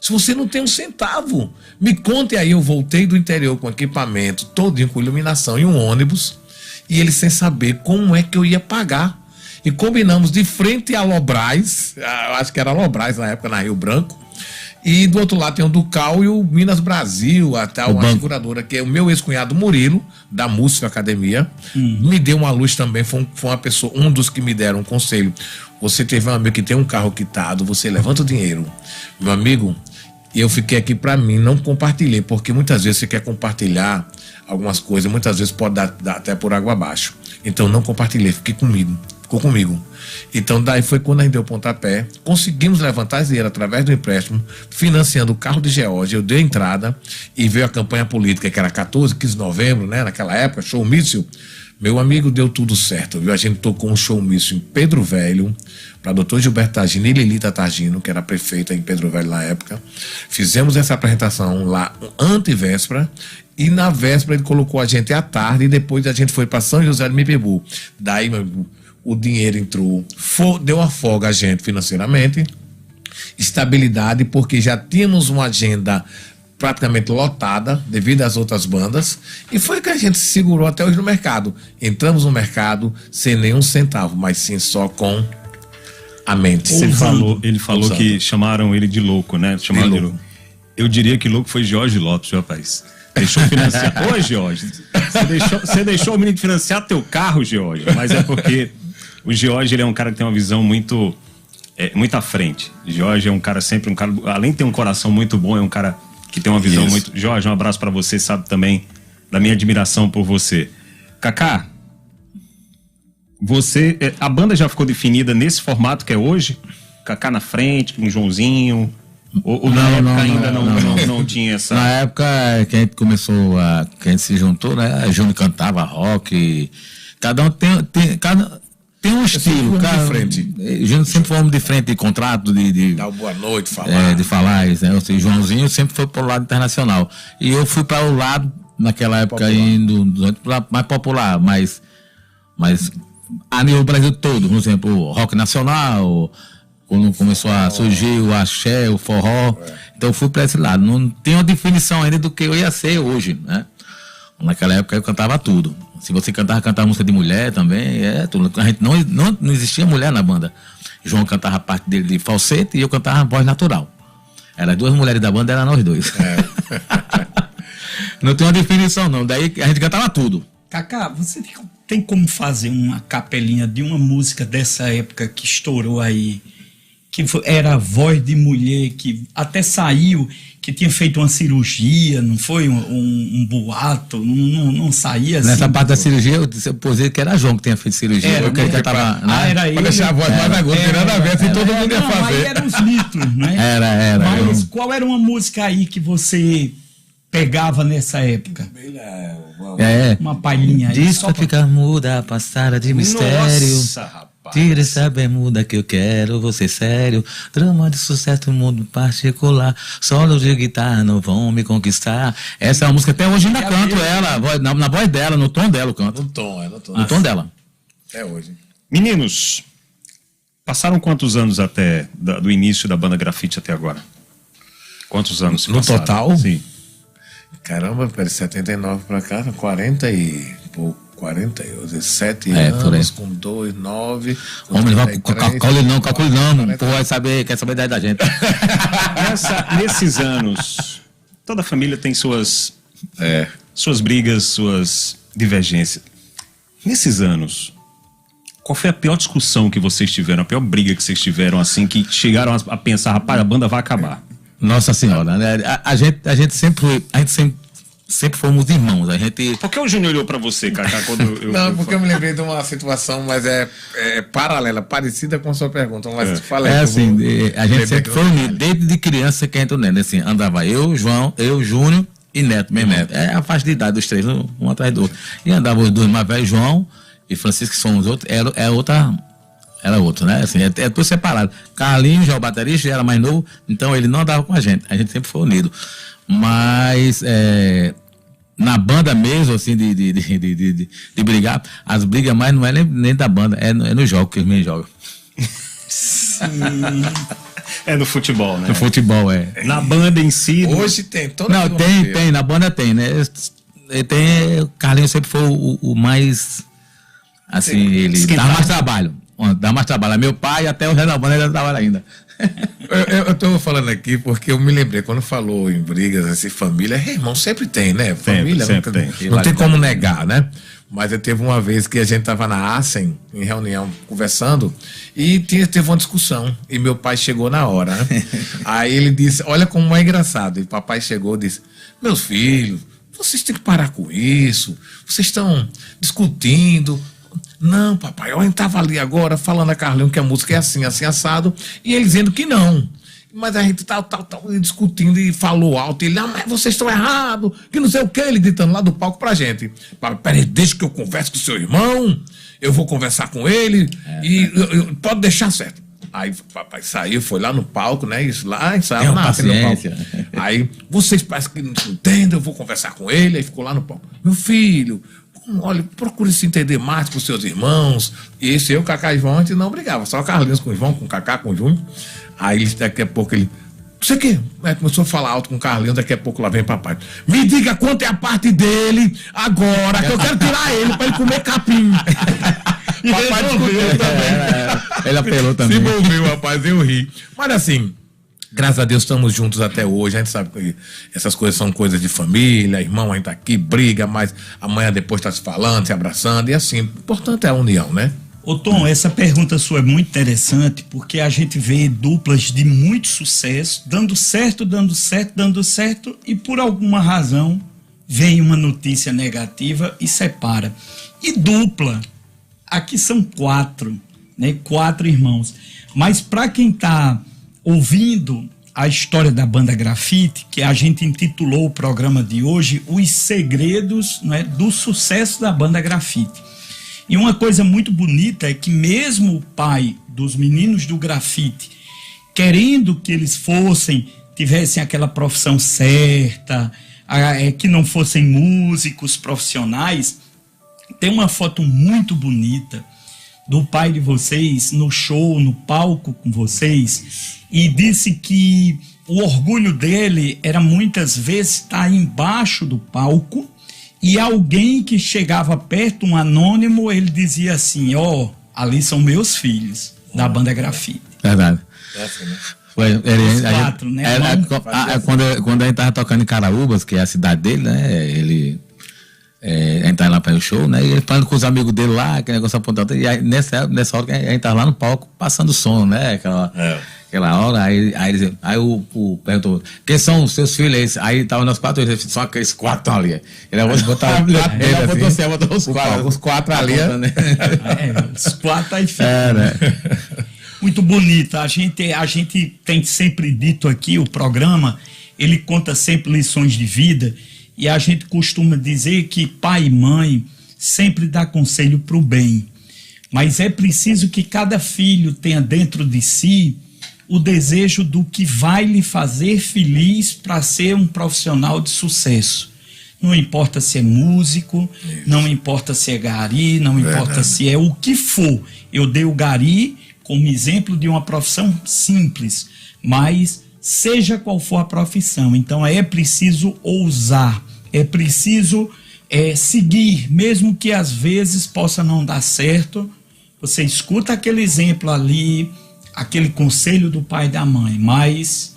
se você não tem um centavo? Me conte aí. Eu voltei do interior com equipamento, todinho com iluminação, e um ônibus, e ele sem saber como é que eu ia pagar. E combinamos de frente a Lobras, eu acho que era Lobras na época, na Rio Branco, e do outro lado tem o Ducal e o Minas Brasil, até uma seguradora, que é o meu ex-cunhado Murilo, da Música Academia, me deu uma luz também, foi uma pessoa, um dos que me deram um conselho. Você teve um amigo que tem um carro quitado, você levanta o dinheiro. Meu amigo, eu fiquei aqui pra mim, não compartilhei, porque muitas vezes você quer compartilhar algumas coisas, muitas vezes pode dar até por água abaixo. Então não compartilhei, ficou comigo. Então daí foi quando a gente deu o pontapé, conseguimos levantar esse dinheiro através do empréstimo, financiando o carro de George. Eu dei a entrada e veio a campanha política, que era 14, 15 de novembro, né? Naquela época, showmício. Meu amigo, deu tudo certo, viu? A gente tocou um showmício em Pedro Velho, para Dr. Gilberto Targino e Lilita Targino, que era prefeita em Pedro Velho na época. Fizemos essa apresentação lá, antevéspera, e na véspera ele colocou a gente à tarde, e depois a gente foi para São José do Mipibu. Daí, meu amigo, o dinheiro entrou, deu uma folga a gente financeiramente, estabilidade, porque já tínhamos uma agenda praticamente lotada devido às outras bandas, e foi que a gente se segurou até hoje no mercado. Entramos no mercado sem nenhum centavo, mas sim só com a mente. Ele falou que chamaram ele de louco, né? Chamaram de louco. Eu diria que louco foi Jorge Lopes, rapaz. Deixou financiar. Ô, George, você deixou o menino financiar teu carro, George, mas é porque o George, ele é um cara que tem uma visão muito à frente. George é um cara além de ter um coração muito bom, é um cara que tem uma visão muito... Jorge, um abraço pra você, sabe também da minha admiração por você. Cacá, a banda já ficou definida nesse formato que é hoje? Cacá na frente, com o Joãozinho... Ou na época ainda não tinha essa... Na época que a gente começou, que a gente se juntou, né? A Júnior cantava rock, cada um tem um estilo, cara. De frente. Júnior sempre foi homem de frente, de contrato, de dar boa noite, falar. De falar, né? Ou seja, Joãozinho sempre foi pro lado internacional. E eu fui para o lado, naquela época, indo mais popular, mas a nível Brasil todo, por exemplo, rock nacional, quando começou a surgir o axé, o forró, então eu fui para esse lado. Não tem uma definição ainda do que eu ia ser hoje, né? Naquela época eu cantava tudo. Se você cantava música de mulher também, tudo. A gente não existia mulher na banda. João cantava a parte dele de falsete e eu cantava a voz natural. Eram as duas mulheres da banda, eram nós dois. Não tem uma definição não, daí a gente cantava tudo. Cacá, você tem como fazer uma capelinha de uma música dessa época que estourou aí, que era a voz de mulher, que até saiu, que tinha feito uma cirurgia, não foi um boato, não saía assim. Nessa parte da cirurgia, eu posei que era João que tinha feito cirurgia. Era, porque ele tava, era ele. Pra deixar a voz mais aguda, tem nada a ver, assim todo mundo ia fazer. Aí eram os mitos, né? Era. Mas qual era uma música aí que você pegava nessa época? Uma palhinha aí. Diz pra ficar muda, passada de mistério. Nossa, rapaz. Tira essa bermuda que eu quero, você sério. Drama de sucesso, mundo particular. Solo de guitarra não vão me conquistar. Essa é uma música, até hoje ainda canto ela. Na voz dela, no tom dela eu canto. No tom. No tom dela. Até hoje. Meninos, passaram quantos anos até do início da banda Grafite até agora? Quantos anos se No passaram? total? Sim. Caramba, pera, 79 pra cá, 40 e pouco. 47 por aí. anos, com 2, 9. Homem, calcule não. Pô, quer saber da idade da gente. Nesses anos, toda família tem suas brigas, suas divergências. Nesses anos, qual foi a pior discussão que vocês tiveram, a pior briga que vocês tiveram, assim, que chegaram a pensar, rapaz, a banda vai acabar? Nossa Senhora, né? A gente sempre fomos irmãos. A gente... Por que o Júnior olhou pra você, Cacá, quando eu... Não, porque eu me lembrei de uma situação, mas é paralela, parecida com a sua pergunta. Mas fala aí. Assim, a gente sempre foi unido, desde de criança que a gente unido, assim, andava eu, Júnior e Neto, meu irmão. É a faixa de idade dos três, um atrás do outro. E andava os dois mais velhos, João e Francisco, que são os outros, era outro, né? Assim, é tudo separado. Carlinhos, já o baterista, já era mais novo, então ele não andava com a gente sempre foi unido. Mas na banda mesmo, assim, de brigar, as brigas mais não é nem da banda, é no jogo que eles me jogam. É no futebol, né? No futebol, Na banda em si... Hoje tem, não, tem, na banda tem, né? O Carlinhos sempre foi o mais, assim, ele dá mais trabalho. Dá mais trabalho. Meu pai, até o resto da banda, ainda trabalha ainda. Eu tô falando aqui porque eu me lembrei, quando falou em brigas, assim, família, irmão, sempre tem, né? Família sempre tem. Não tem como negar, né? Mas eu teve uma vez que a gente tava na ASEM, em reunião, conversando, e teve uma discussão, e meu pai chegou na hora, né? Aí ele disse, olha como é engraçado, e o papai chegou e disse, meus filhos, vocês têm que parar com isso, vocês estão discutindo. Não, papai, eu estava ali agora falando a Carlinhos que a música é assim, assim, assado, e ele dizendo que não. Mas a gente tá discutindo e falou alto, e ele, mas vocês estão errados, que não sei o que, ele gritando lá do palco pra gente. Peraí, deixa que eu converse com o seu irmão, eu vou conversar com ele, pode deixar certo. Aí o papai saiu, foi lá no palco, né? Isso lá, saiu na paciência. No palco. Aí, vocês parecem que não entendem, eu vou conversar com ele, aí ficou lá no palco. Meu filho, olha, procure se entender mais com seus irmãos. E esse eu, Cacá e João, a gente não brigava. Só Carlinhos com o João, com o Cacá, com o Júnior. Aí daqui a pouco ele... Não sei o quê. Aí começou a falar alto com o Carlinhos, daqui a pouco lá vem papai. Me diga quanto é a parte dele agora, que eu quero tirar ele pra ele comer capim. Papai discutiu também. Ele apelou também. Se envolveu, rapaz, eu ri. Mas assim... Graças a Deus estamos juntos até hoje. A gente sabe que essas coisas são coisas de família, irmão, a gente tá aqui, briga, mas amanhã depois tá se falando, se abraçando, e assim, o importante é a união, né? Ô Tom, essa pergunta sua é muito interessante, porque a gente vê duplas de muito sucesso, dando certo, e por alguma razão vem uma notícia negativa e separa. E dupla, aqui são 4, né? 4 irmãos. Mas para quem tá ouvindo a história da banda Grafite, que a gente intitulou o programa de hoje, Os Segredos, né, do Sucesso da Banda Grafite. E uma coisa muito bonita é que mesmo o pai dos meninos do Grafite, querendo que eles tivessem aquela profissão certa, que não fossem músicos profissionais, tem uma foto muito bonita do pai de vocês no show, no palco com vocês, e disse que o orgulho dele era muitas vezes estar embaixo do palco e alguém que chegava perto, um anônimo, ele dizia assim, ali são meus filhos, da banda Grafite. Verdade. Né? Quando a gente tava tocando em Caraúbas, que é a cidade dele, né, ele a gente tá lá para o show, né? E ele falando com os amigos dele lá, aquele negócio apontado. E aí, nessa hora a gente tá lá no palco passando som, né? Aquela hora, aí o perguntou, quem são os seus filhos? Aí tava nós 4, ele disse, só aqueles 4 estão ali. Ele botou os 4 ali. Os 4 aí fica. Né? Muito bonito. A gente tem sempre dito aqui, o programa, ele conta sempre lições de vida, e a gente costuma dizer que pai e mãe sempre dá conselho para o bem. Mas é preciso que cada filho tenha dentro de si o desejo do que vai lhe fazer feliz para ser um profissional de sucesso. Não importa se é músico, não importa se é gari, não importa se é o que for. Eu dei o gari como exemplo de uma profissão simples, mas seja qual for a profissão, então é preciso ousar, é preciso seguir, mesmo que às vezes possa não dar certo. Você escuta aquele exemplo ali, aquele conselho do pai e da mãe, mas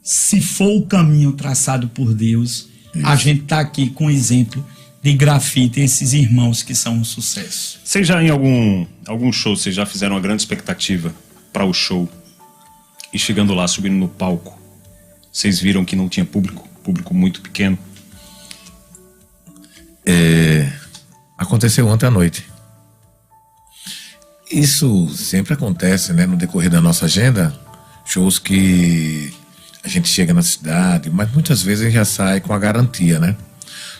se for o caminho traçado por Deus, a gente está aqui com o exemplo de Grafite, esses irmãos que são um sucesso. Vocês já em algum show, vocês já fizeram uma grande expectativa para o show, e chegando lá, subindo no palco, vocês viram que não tinha público muito pequeno? Aconteceu ontem à noite. Isso sempre acontece, né, no decorrer da nossa agenda, shows que a gente chega na cidade, mas muitas vezes a gente já sai com a garantia, né?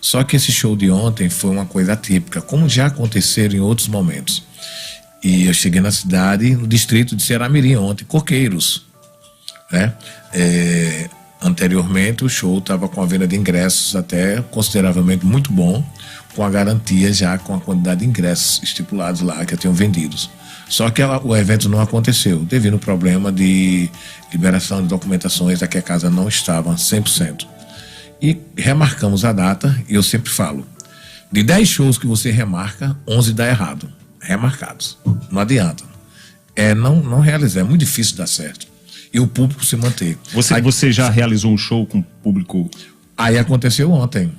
Só que esse show de ontem foi uma coisa atípica, como já aconteceram em outros momentos. E eu cheguei na cidade, no distrito de Ceará-Mirim ontem, Coqueiros, né? Anteriormente o show estava com a venda de ingressos até consideravelmente muito bom, com a garantia já com a quantidade de ingressos estipulados lá que tinham vendidos. Só que o evento não aconteceu, devido ao problema de liberação de documentações, a que a casa não estava 100%. E remarcamos a data, e eu sempre falo, de 10 shows que você remarca, 11 dá errado, remarcados. Não adianta. Não realizar, é muito difícil dar certo. E o público se manter. Você já realizou um show com público? Aí aconteceu ontem.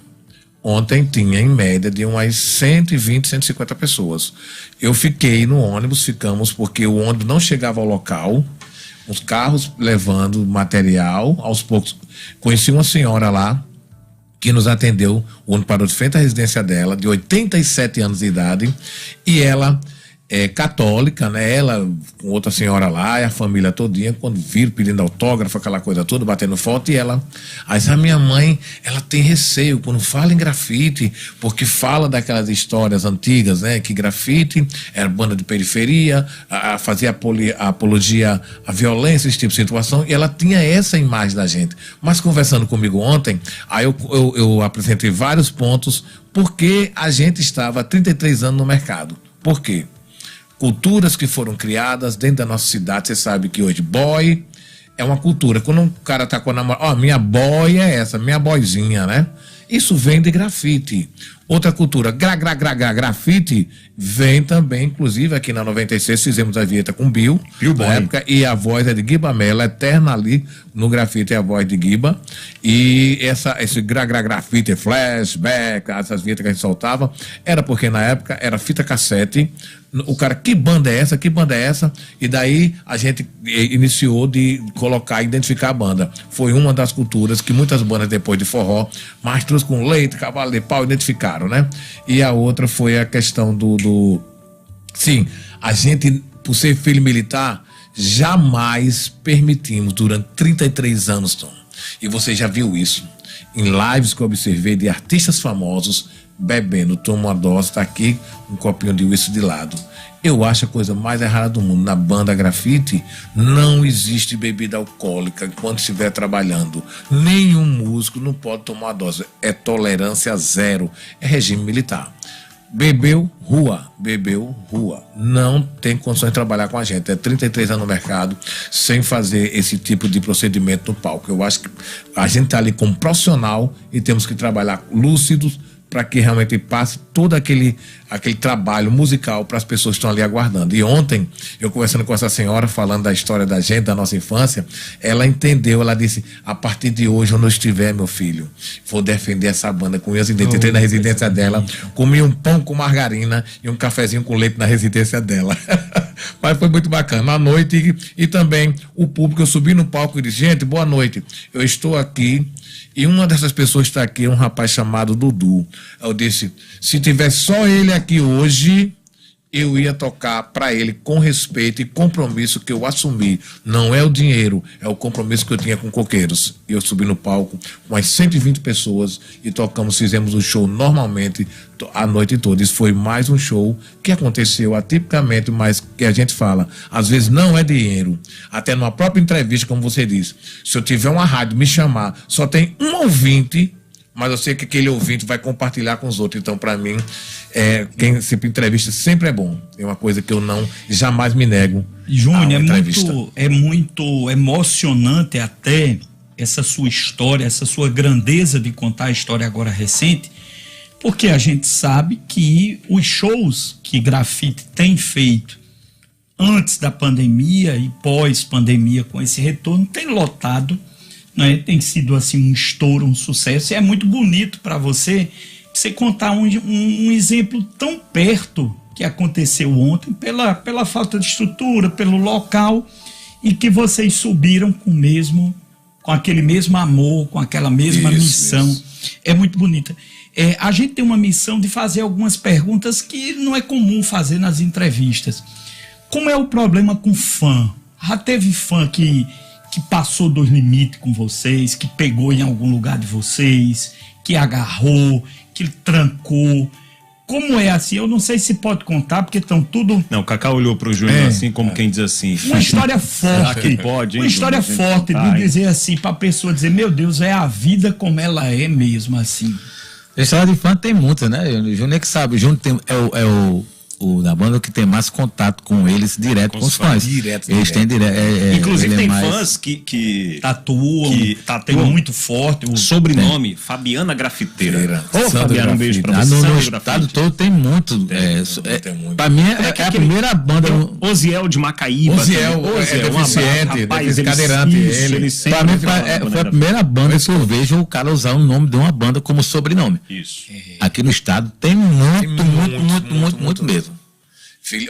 Ontem tinha em média de umas 120, 150 pessoas. Eu fiquei no ônibus, ficamos porque o ônibus não chegava ao local, os carros levando material, aos poucos. Conheci uma senhora lá que nos atendeu, o ônibus parou de frente à residência dela, de 87 anos de idade, e ela é católica, né? Ela com outra senhora lá, e a família todinha, quando viram pedindo autógrafo, aquela coisa toda, batendo foto, e ela, a minha mãe, ela tem receio quando fala em grafite, porque fala daquelas histórias antigas, né? Que grafite era banda de periferia, fazia apologia à violência, esse tipo de situação, e ela tinha essa imagem da gente. Mas conversando comigo ontem, aí eu apresentei vários pontos porque a gente estava há 33 anos no mercado. Por quê? Culturas que foram criadas dentro da nossa cidade. Você sabe que hoje boy é uma cultura. Quando um cara tá com a namorada, minha boy é essa, minha boyzinha, né? Isso vem de grafite. Outra cultura, grafite, vem também, inclusive aqui na 96 fizemos a vinheta com Bill na época, e a voz é de Guiba Mello, eterna ali no grafite é a voz de Guiba, e esse grafite, flashback, essas vinhetas que a gente soltava, era porque na época era fita cassete, o cara, que banda é essa, e daí a gente iniciou de colocar, identificar a banda. Foi uma das culturas que muitas bandas depois de forró, mastros com leite, cavalo de pau, identificaram, né? E a outra foi a questão sim, a gente, por ser filho militar, jamais permitimos durante 33 anos, Tom, e você já viu isso em lives que eu observei de artistas famosos bebendo, toma uma dose, tá aqui um copinho de uísque de lado. Eu acho a coisa mais errada do mundo. Na banda grafite não existe bebida alcoólica enquanto estiver trabalhando. Nenhum músico não pode tomar uma dose. É tolerância zero. É regime militar. Bebeu, rua. Não tem condições de trabalhar com a gente. É 33 anos no mercado sem fazer esse tipo de procedimento no palco. Eu acho que a gente está ali como profissional e temos que trabalhar lúcidos, para que realmente passe todo aquele trabalho musical para as pessoas que estão ali aguardando. E ontem, eu conversando com essa senhora, falando da história da gente, da nossa infância, ela entendeu, ela disse, a partir de hoje, onde eu estiver, meu filho, vou defender essa banda com meus dentes. Entrei na residência dela, comi um pão com margarina e um cafezinho com leite na residência dela. Mas foi muito bacana. À noite, e também o público, eu subi no palco e disse, gente, boa noite, eu estou aqui. E uma dessas pessoas está aqui, um rapaz chamado Dudu. Eu disse, se tivesse só ele aqui hoje, eu ia tocar para ele com respeito e compromisso que eu assumi. Não é o dinheiro, é o compromisso que eu tinha com Coqueiros. E eu subi no palco com as 120 pessoas e tocamos, fizemos o show normalmente a noite toda. Isso foi mais um show que aconteceu atipicamente, mas que a gente fala, às vezes não é dinheiro. Até numa própria entrevista, como você disse, se eu tiver uma rádio me chamar, só tem um ouvinte, mas eu sei que aquele ouvinte vai compartilhar com os outros. Então, para mim, quem sempre entrevista sempre é bom. É uma coisa que eu jamais me nego. Júnior, é muito emocionante até essa sua história, essa sua grandeza de contar a história agora recente, porque a gente sabe que os shows que Grafite tem feito antes da pandemia e pós-pandemia, com esse retorno, tem lotado, né? Tem sido assim um estouro, um sucesso, e é muito bonito para você contar um exemplo tão perto que aconteceu ontem, pela falta de estrutura, pelo local, e que vocês subiram com aquele mesmo amor, com aquela mesma missão. É muito bonita. A gente tem uma missão de fazer algumas perguntas que não é comum fazer nas entrevistas. Como é o problema com fã? Já teve fã que passou dos limites com vocês, que pegou em algum lugar de vocês, que agarrou, que trancou? Como é assim? Eu não sei se pode contar, porque estão tudo... Não, o Cacá olhou pro Júnior assim, como quem diz assim... Uma história forte. Aqui pode, hein, uma história forte de dizer assim, pra pessoa dizer, meu Deus, é a vida como ela é mesmo, assim. A história de fã tem muita, né? O Júnior é que sabe. O Júnior o da banda que tem mais contato com eles direto com os fãs. Eles têm inclusive tem fãs que tatuam, tem muito forte o sobrenome Fabiana Grafiteira. Fabiana, um beijo pra você. No estado todo tem muito. Pra mim é a primeira banda. Oziel de Macaíba. Oziel é deficiente, cadeirante. Pra mim foi a primeira banda que eu vejo o cara usar o nome de uma banda como sobrenome. Isso. Aqui no estado tem muito mesmo.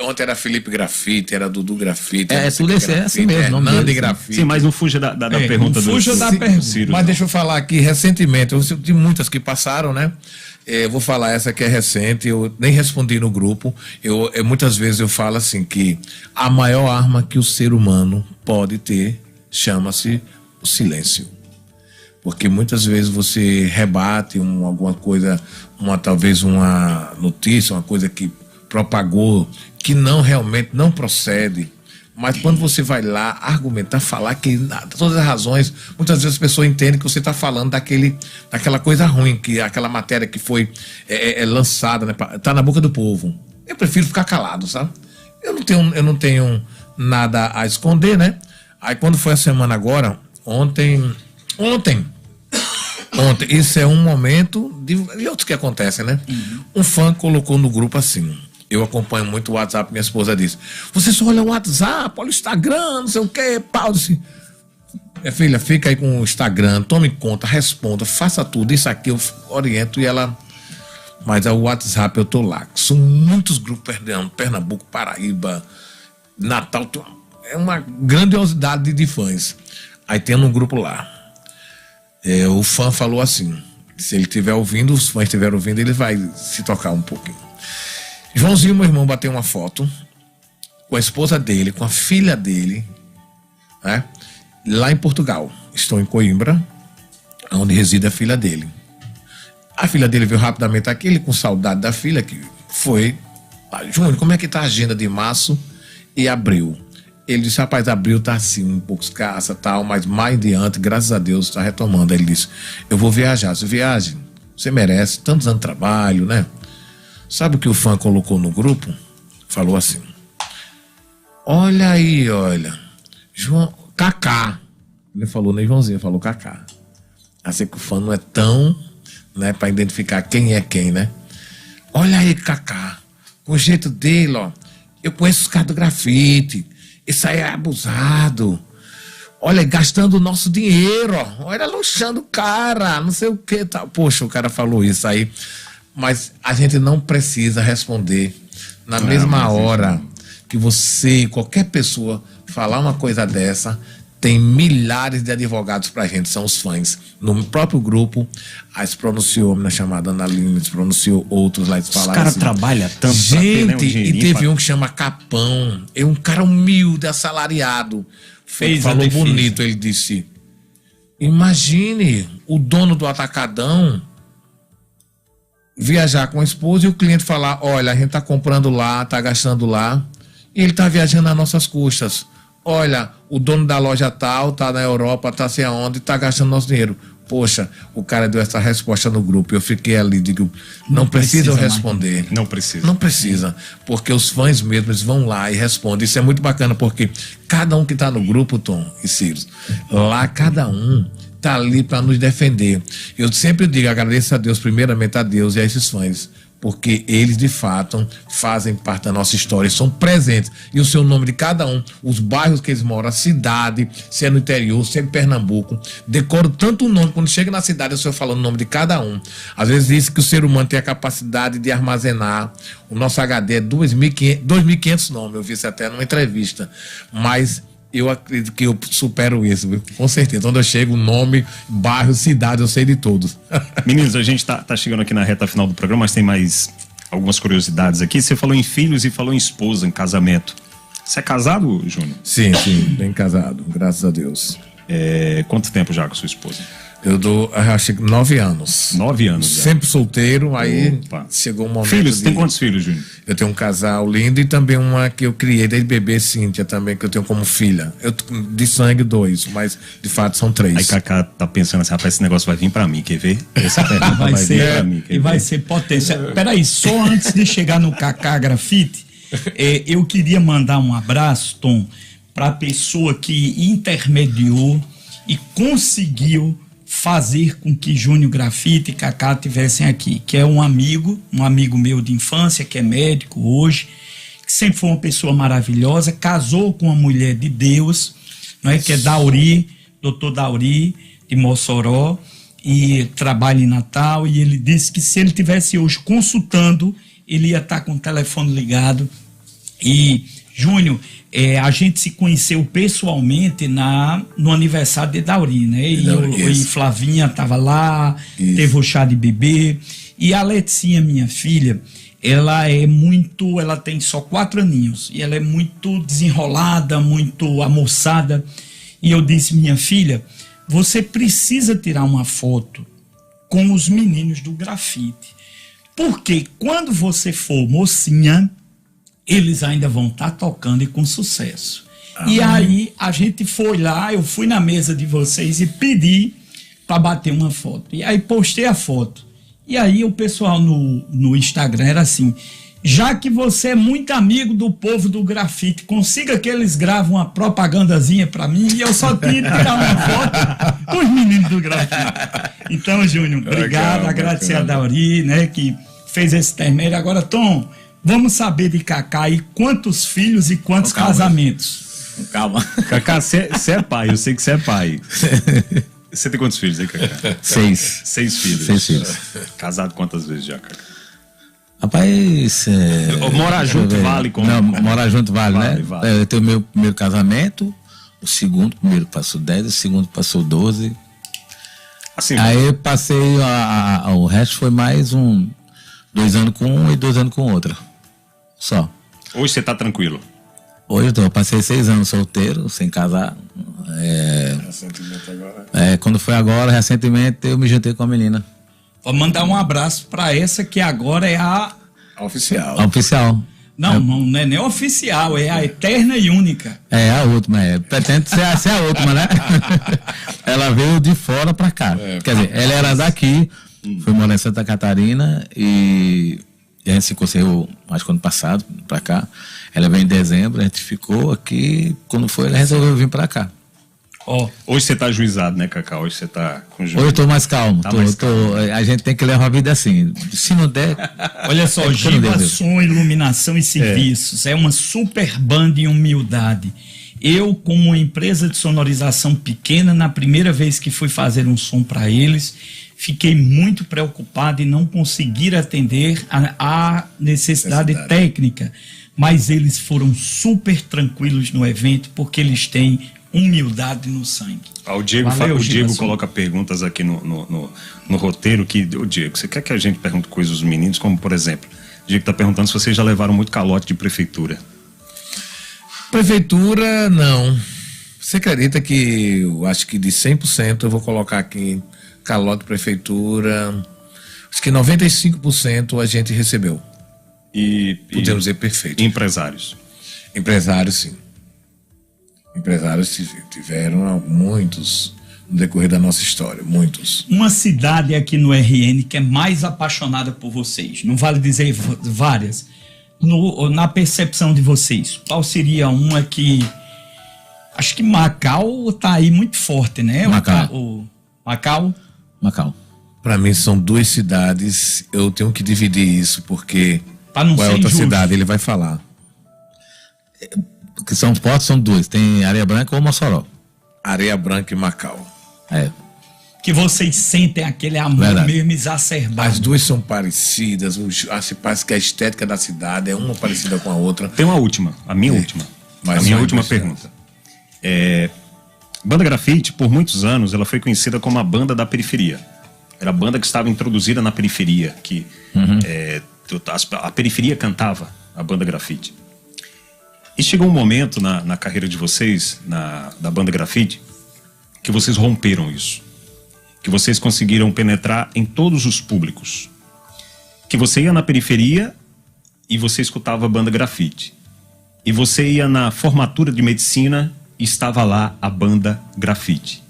Ontem era Felipe Grafite, era Dudu Grafite. Tudo é assim mesmo. Nando Grafite. Sim, mas não fuja da pergunta do fuja da pergunta. Mas deixa eu falar aqui, recentemente, eu de muitas que passaram, né? Eu vou falar essa que é recente, eu nem respondi no grupo. Muitas vezes eu falo assim, que a maior arma que o ser humano pode ter chama-se o silêncio. Porque muitas vezes você rebate alguma coisa, talvez uma notícia, uma coisa que propagou, que realmente não procede, mas quando você vai lá argumentar, falar que todas as razões, muitas vezes as pessoas entendem que você está falando daquela coisa ruim, que aquela matéria que foi lançada, né, tá na boca do povo. Eu prefiro ficar calado, sabe? Eu não tenho nada a esconder, né? Aí quando foi a semana agora, ontem, isso é um momento de outros que acontecem, né? Um fã colocou no grupo assim, eu acompanho muito o WhatsApp, minha esposa disse, você só olha o WhatsApp, olha o Instagram, não sei o que, pau, disse, minha filha, fica aí com o Instagram, tome conta, responda, faça tudo, isso aqui eu oriento e ela, mas o WhatsApp eu tô lá, são muitos grupos, Pernambuco, Paraíba, Natal, é uma grandiosidade de fãs, aí tem um grupo lá, o fã falou assim, se ele estiver ouvindo, os fãs estiverem ouvindo, ele vai se tocar um pouquinho. Joãozinho, meu irmão, bateu uma foto com a esposa dele, com a filha dele, né, lá em Portugal. Estou em Coimbra, onde reside a filha dele. A filha dele veio rapidamente aqui, ele com saudade da filha, que foi, Júnior, como é que tá a agenda de março e abril? Ele disse, rapaz, abril tá assim, um pouco escassa, tal, mas mais adiante, graças a Deus, tá retomando. Aí ele disse, eu vou viajar. Você viaje, você merece, tantos anos de trabalho, né? Sabe o que o fã colocou no grupo? Falou assim, olha aí, olha, Cacá. Ele falou, nem Joãozinho, falou Cacá. Assim que o fã não é tão né? Para identificar quem é quem, né? Olha aí, Cacá, com o jeito dele, ó. Eu conheço os caras do grafite. Isso aí é abusado. Olha, gastando o nosso dinheiro, ó. Olha, luxando o cara, não sei o que. Tá. Poxa, o cara falou isso aí. Mas a gente não precisa responder na mesma hora que você, qualquer pessoa, falar uma coisa dessa. Tem milhares de advogados pra gente, são os fãs. No próprio grupo, aí se pronunciou uma chamada Ana Lima, se pronunciou outros lá. Os caras assim, trabalham tanto. Gente, pra ter, né, e teve um que chama Capão. É um cara humilde, assalariado. Falou bonito, ele disse: imagine o dono do atacadão viajar com a esposa e o cliente falar: olha, a gente tá comprando lá, tá gastando lá, e ele tá viajando às nossas custas. Olha, o dono da loja tal, tá na Europa, tá sei aonde, tá gastando nosso dinheiro. Poxa, o cara deu essa resposta no grupo. Eu fiquei ali, digo, não precisa eu responder. Mais. Não precisa. Não precisa, porque os fãs mesmo, eles vão lá e respondem. Isso é muito bacana, porque cada um que tá no grupo, Tom e Ciro, lá cada um tá ali para nos defender. Eu sempre digo, agradeço a Deus, primeiramente a Deus e a esses fãs, porque eles de fato fazem parte da nossa história, são presentes, e o seu nome de cada um, os bairros que eles moram, a cidade, se é no interior, se é em Pernambuco, decoro tanto o nome, quando chega na cidade eu estou falando o nome de cada um. Às vezes diz que o ser humano tem a capacidade de armazenar, o nosso HD é 2.500 nomes, eu vi isso até numa entrevista, mas eu acredito que eu supero isso, viu? Com certeza. Quando eu chego, nome, bairro, cidade, eu sei de todos. Meninos, a gente tá chegando aqui na reta final do programa, mas tem mais algumas curiosidades aqui. Você falou em filhos e falou em esposa, em casamento. Você é casado, Júnior? Sim, bem casado, graças a Deus. Quanto tempo já com sua esposa? Eu acho que 9 anos. 9 anos já. Sempre solteiro, aí chegou um momento. Filhos, tem quantos filhos, Júnior? Eu tenho um casal lindo e também uma que eu criei desde bebê, Cíntia, também, que eu tenho como filha. Eu de sangue 2, mas de fato são 3. Aí Cacá tá pensando assim, rapaz, esse negócio vai vir pra mim, quer ver? Essa pergunta vai vir pra mim. E vai ser potência. Peraí, só antes de chegar no Cacá Grafite, eu queria mandar um abraço, Tom, pra pessoa que intermediou e conseguiu fazer com que Júnior Grafite e Cacá estivessem aqui, que é um amigo meu de infância, que é médico hoje, que sempre foi uma pessoa maravilhosa, casou com uma mulher de Deus, não é, que é Dauri, doutor Dauri, de Mossoró, e trabalha em Natal, e ele disse que se ele tivesse hoje consultando, ele ia estar com o telefone ligado. E Júnior, a gente se conheceu pessoalmente no aniversário de Dauri, né? E Flavinha estava lá, teve o chá de bebê. E a Leticinha, minha filha, ela tem só 4 aninhos. E ela é muito desenrolada, muito amoçada. E eu disse, minha filha, você precisa tirar uma foto com os meninos do grafite. Porque quando você for mocinha, eles ainda vão estar tocando e com sucesso. E aí a gente foi lá, eu fui na mesa de vocês e pedi para bater uma foto. E aí postei a foto. E aí o pessoal no Instagram era assim: já que você é muito amigo do povo do grafite, consiga que eles gravam uma propagandazinha para mim, e eu só tinha que tirar uma foto com os meninos do grafite. Então, Júnior, obrigado, agradecer a Dauri, né, que fez esse intermédio. Agora, Tom, vamos saber de Cacá aí quantos filhos e quantos casamentos. Calma. Cacá, você é pai, eu sei que você é pai. Você tem quantos filhos aí, Cacá? 6. 6 filhos. 6 filhos. Casado quantas vezes já, Cacá? Rapaz, morar junto vale como? Não, morar junto vale, né? Vale. Eu tenho o meu primeiro casamento, o primeiro passou 10, o segundo passou 12. Assim, aí eu passei, o resto foi mais 2 anos com um e 2 anos com outra. Só. Hoje você tá tranquilo? Hoje eu passei 6 anos solteiro, sem casar. Recentemente agora. Quando foi agora, recentemente, eu me juntei com a menina. Vou mandar um abraço para essa que agora é a oficial. A oficial. Não é nem oficial, é a eterna e única. É a última, pretende ser a última, né? Ela veio de fora pra cá. Quer dizer, ela era daqui, foi morar em Santa Catarina e a gente se conheceu, acho que ano passado, pra cá. Ela veio em dezembro, a gente ficou aqui, quando foi, ela resolveu vir pra cá. Hoje você tá ajuizado, né, Cacá? Hoje você tá com juízo. Hoje eu tô mais calmo. A gente tem que levar a vida assim. Se não der... Olha só, Giba Som, Iluminação e Serviços. É uma super banda em humildade. Eu, como uma empresa de sonorização pequena, na primeira vez que fui fazer um som para eles, fiquei muito preocupado em não conseguir atender a necessidade técnica. Mas eles foram super tranquilos no evento, porque eles têm humildade no sangue. O Diego coloca perguntas aqui no roteiro que, Diego, você quer que a gente pergunte coisas aos meninos, como por exemplo, o Diego está perguntando se vocês já levaram muito calote de prefeitura. Prefeitura, não. Você acredita que eu acho que de 100% eu vou colocar aqui calote de prefeitura, acho que 95% a gente recebeu. Podemos dizer perfeito. Empresários? Empresários, sim. Empresários tiveram muitos no decorrer da nossa história, muitos. Uma cidade aqui no RN que é mais apaixonada por vocês, não vale dizer várias, na percepção de vocês, qual seria uma que... Acho que Macau tá aí muito forte, né? Macau. Para mim são duas cidades, eu tenho que dividir isso, porque qual é a outra cidade? Ele vai falar. Que são fortes, são duas. Tem Areia Branca ou Mossoró. Areia Branca e Macau. Que vocês sentem aquele amor mesmo exacerbado. As duas são parecidas, parece que a estética da cidade é uma parecida com a outra. Tem uma última, a minha última pergunta. Banda Grafite, por muitos anos, ela foi conhecida como a banda da periferia. Era a banda que estava introduzida na periferia, que a periferia cantava a Banda Grafite. E chegou um momento na carreira de vocês, da Banda Grafite, que vocês romperam isso. Que vocês conseguiram penetrar em todos os públicos. Que você ia na periferia e você escutava a Banda Grafite. E você ia na formatura de medicina e estava lá a Banda Grafite.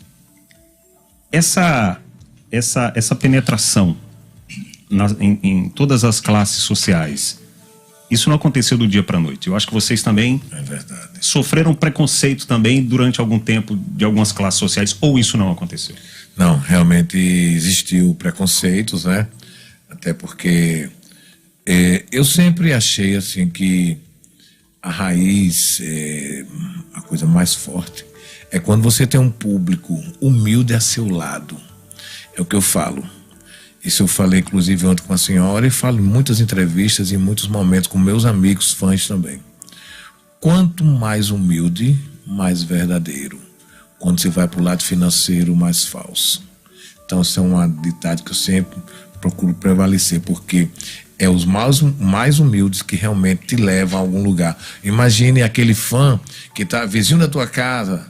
Essa penetração em todas as classes sociais, isso não aconteceu do dia para a noite. Eu acho que vocês também sofreram preconceito também durante algum tempo de algumas classes sociais, ou isso não aconteceu? Não, realmente existiu preconceitos, né? Até porque eu sempre achei assim que a raiz, a coisa mais forte, é quando você tem um público humilde a seu lado. É o que eu falo. Isso eu falei, inclusive, ontem com a senhora, e falo em muitas entrevistas e em muitos momentos com meus amigos, fãs também. Quanto mais humilde, mais verdadeiro. Quando você vai para o lado financeiro, mais falso. Então, essa é uma ditado que eu sempre procuro prevalecer, porque é os mais humildes que realmente te levam a algum lugar. Imagine aquele fã que está vizinho da tua casa,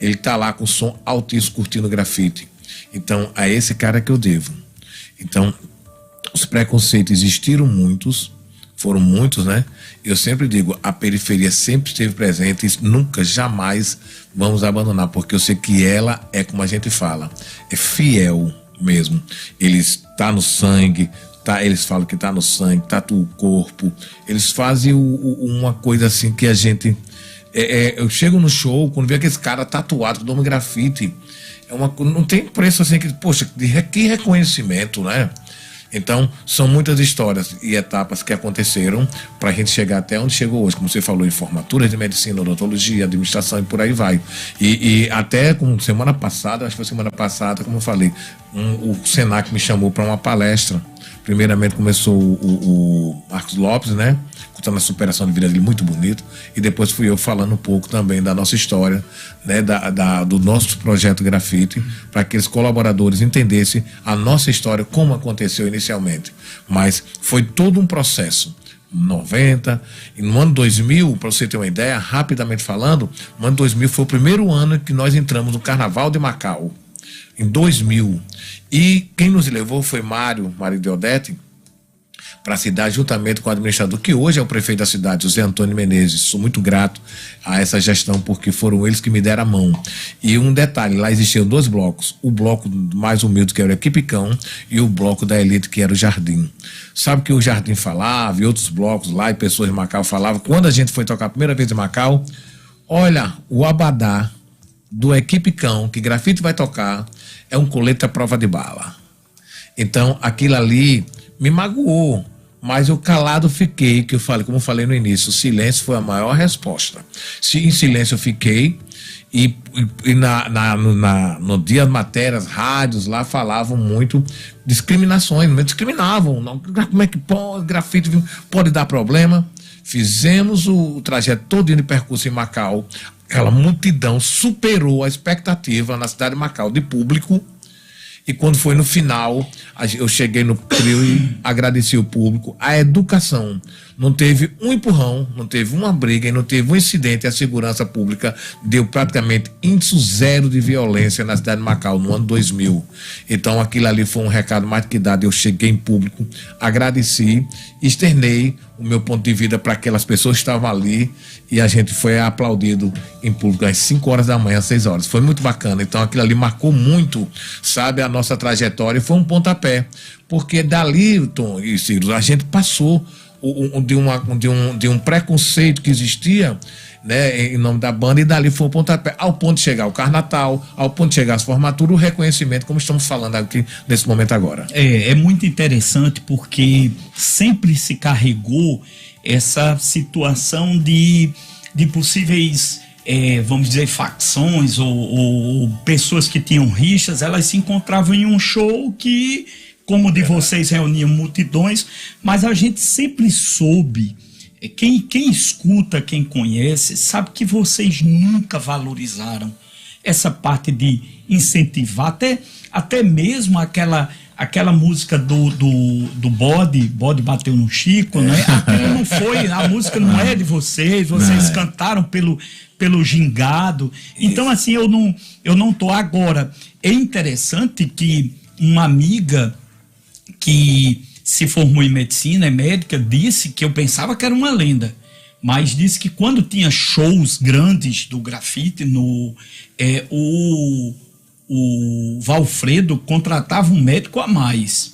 ele está lá com som altíssimo curtindo grafite. Então, a esse cara que eu devo. Então, os preconceitos existiram muitos, foram muitos, né? Eu sempre digo, a periferia sempre esteve presente e nunca, jamais vamos abandonar, porque eu sei que ela é, como a gente fala, é fiel mesmo. Eles tá no sangue, eles falam que tá no sangue, tá no corpo. Eles fazem uma coisa assim que a gente... eu chego no show, quando vejo aquele cara tatuado com o nome grafite, não tem preço assim que, poxa, que reconhecimento, né? Então, são muitas histórias e etapas que aconteceram para a gente chegar até onde chegou hoje, como você falou, em formaturas de medicina, odontologia, administração e por aí vai. E até como semana passada, acho que foi semana passada, como eu falei, o Senac me chamou para uma palestra. Primeiramente começou o Marcos Lopes, né? Contando a superação de vida dele, muito bonito. E depois fui eu falando um pouco também da nossa história, né? Do nosso projeto Grafite, para que aqueles colaboradores entendessem a nossa história, como aconteceu inicialmente. Mas foi todo um processo. 90, e no ano 2000, para você ter uma ideia, rapidamente falando, no ano 2000 foi o primeiro ano que nós entramos no Carnaval de Macau. Em 2000. E quem nos levou foi Mário Deodete, para a cidade, juntamente com o administrador, que hoje é o prefeito da cidade, José Antônio Menezes. Sou muito grato a essa gestão, porque foram eles que me deram a mão. E um detalhe, lá existiam dois blocos. O bloco mais humilde, que era o Equipicão, e o bloco da elite, que era o Jardim. Sabe que o Jardim falava, e outros blocos lá, e pessoas de Macau falavam. Quando a gente foi tocar a primeira vez em Macau, olha, o Abadá do Equipe Cão, que Grafite vai tocar, é um colete à prova de bala. Então, aquilo ali me magoou, mas eu calado fiquei, que eu falei, como eu falei no início, o silêncio foi a maior resposta. Em silêncio eu fiquei, e no dia das matérias, rádios lá falavam muito discriminações, discriminavam, não, como é que pode, grafite pode dar problema. Fizemos o trajeto todo de percurso em Macau, aquela multidão superou a expectativa na cidade de Macau de público. E quando foi no final, eu cheguei no trio e agradeci o público. A educação. Não teve um empurrão, não teve uma briga e não teve um incidente. A segurança pública deu praticamente índice zero de violência na cidade de Macau no ano 2000. Então aquilo ali foi um recado mais que dado. Eu cheguei em público, agradeci, externei o meu ponto de vida para aquelas pessoas que estavam ali e a gente foi aplaudido em público às 5 horas da manhã, às 6 horas. Foi muito bacana. Então aquilo ali marcou muito, sabe, a nossa trajetória e foi um pontapé. Porque dali, Tom e Ciro, a gente passou de um preconceito que existia, né, em nome da banda, e dali foi o pontapé, ao ponto de chegar o Carnatal, ao ponto de chegar as formaturas, o reconhecimento, como estamos falando aqui nesse momento agora. É muito interessante porque sempre se carregou essa situação de possíveis, vamos dizer, facções ou pessoas que tinham rixas, elas se encontravam em um show que, como de vocês, reuniam multidões, mas a gente sempre soube, quem escuta, quem conhece, sabe que vocês nunca valorizaram essa parte de incentivar, até mesmo aquela música do Bode bateu no Chico, né? Aquilo não foi, a música não é de vocês cantaram pelo gingado. Então, assim, eu não tô agora. É interessante que uma amiga que se formou em medicina, é médica, disse que eu pensava que era uma lenda, mas disse que quando tinha shows grandes do grafite, o Valfredo contratava um médico a mais.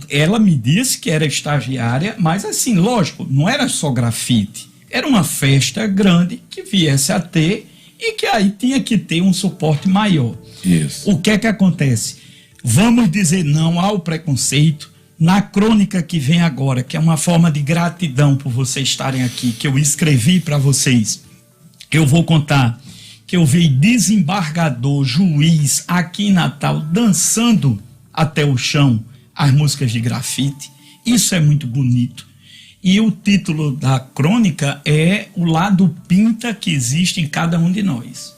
Ela me disse que era estagiária, mas assim, lógico, não era só grafite, era uma festa grande que viesse a ter e que aí tinha que ter um suporte maior. Isso. O que é que acontece? Vamos dizer não ao preconceito. Na crônica que vem agora, que é uma forma de gratidão por vocês estarem aqui, que eu escrevi para vocês, eu vou contar que eu vi desembargador, juiz aqui em Natal dançando até o chão as músicas de grafite. Isso é muito bonito. E o título da crônica é o lado pinta que existe em cada um de nós.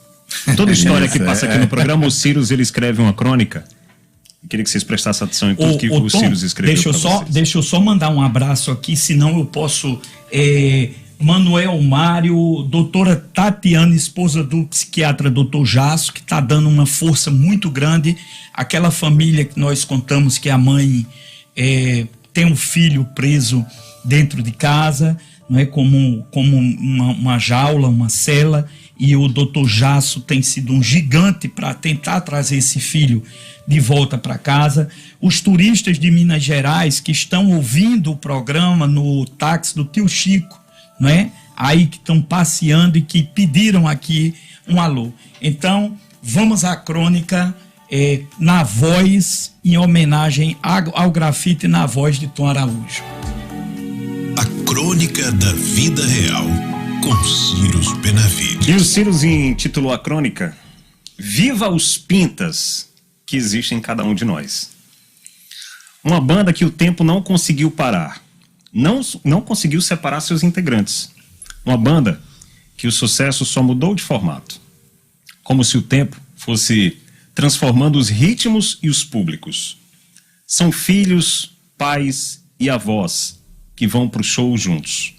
Toda história que passa aqui no programa, o Cyrus, ele escreve uma crônica. Eu queria que vocês prestassem atenção em tudo que o Cyrus escreveu. Deixa eu só mandar um abraço aqui, senão eu posso... Manuel Mário, doutora Tatiana, esposa do psiquiatra doutor Jasso, que está dando uma força muito grande. Aquela família que nós contamos que a mãe tem um filho preso dentro de casa, não é, como uma jaula, uma cela, e o doutor Jasso tem sido um gigante para tentar trazer esse filho de volta para casa. Os turistas de Minas Gerais que estão ouvindo o programa no táxi do tio Chico, não é? Aí que estão passeando e que pediram aqui um alô. Então, vamos à crônica na voz, em homenagem ao grafite, na voz de Tom Araújo. A crônica da vida real, com Cyrus Benavides. E o Cyrus intitulou a crônica Viva os Pintas que existem em cada um de nós. Uma banda que o tempo não conseguiu parar. Não conseguiu separar seus integrantes. Uma banda que o sucesso só mudou de formato. Como se o tempo fosse transformando os ritmos e os públicos. São filhos, pais e avós que vão para o show juntos.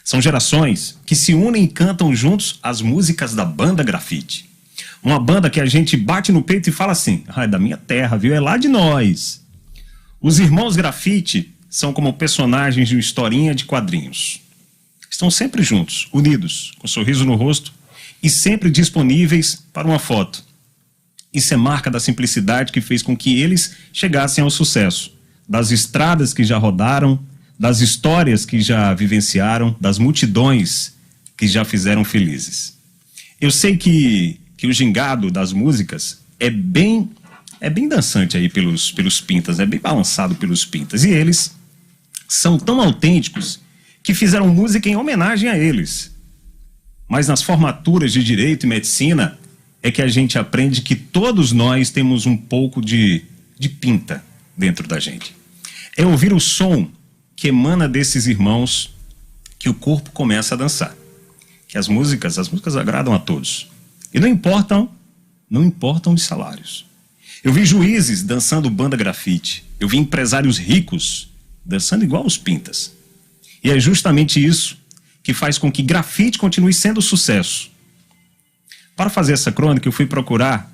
São gerações que se unem e cantam juntos as músicas da banda grafite. Uma banda que a gente bate no peito e fala assim: é da minha terra, viu? É lá de nós. Os irmãos grafite são como personagens de uma historinha de quadrinhos. Estão sempre juntos, unidos, com um sorriso no rosto e sempre disponíveis para uma foto. Isso é marca da simplicidade que fez com que eles chegassem ao sucesso. Das estradas que já rodaram, das histórias que já vivenciaram, das multidões que já fizeram felizes. Eu sei que que o gingado das músicas é bem dançante aí pelos pintas, é bem balançado pelos pintas. E eles são tão autênticos que fizeram música em homenagem a eles. Mas nas formaturas de Direito e Medicina é que a gente aprende que todos nós temos um pouco de pinta dentro da gente. É ouvir o som que emana desses irmãos que o corpo começa a dançar. Que as músicas agradam a todos. E não importam os salários. Eu vi juízes dançando banda grafite. Eu vi empresários ricos dançando igual os pintas. E é justamente isso que faz com que grafite continue sendo sucesso. Para fazer essa crônica, eu fui procurar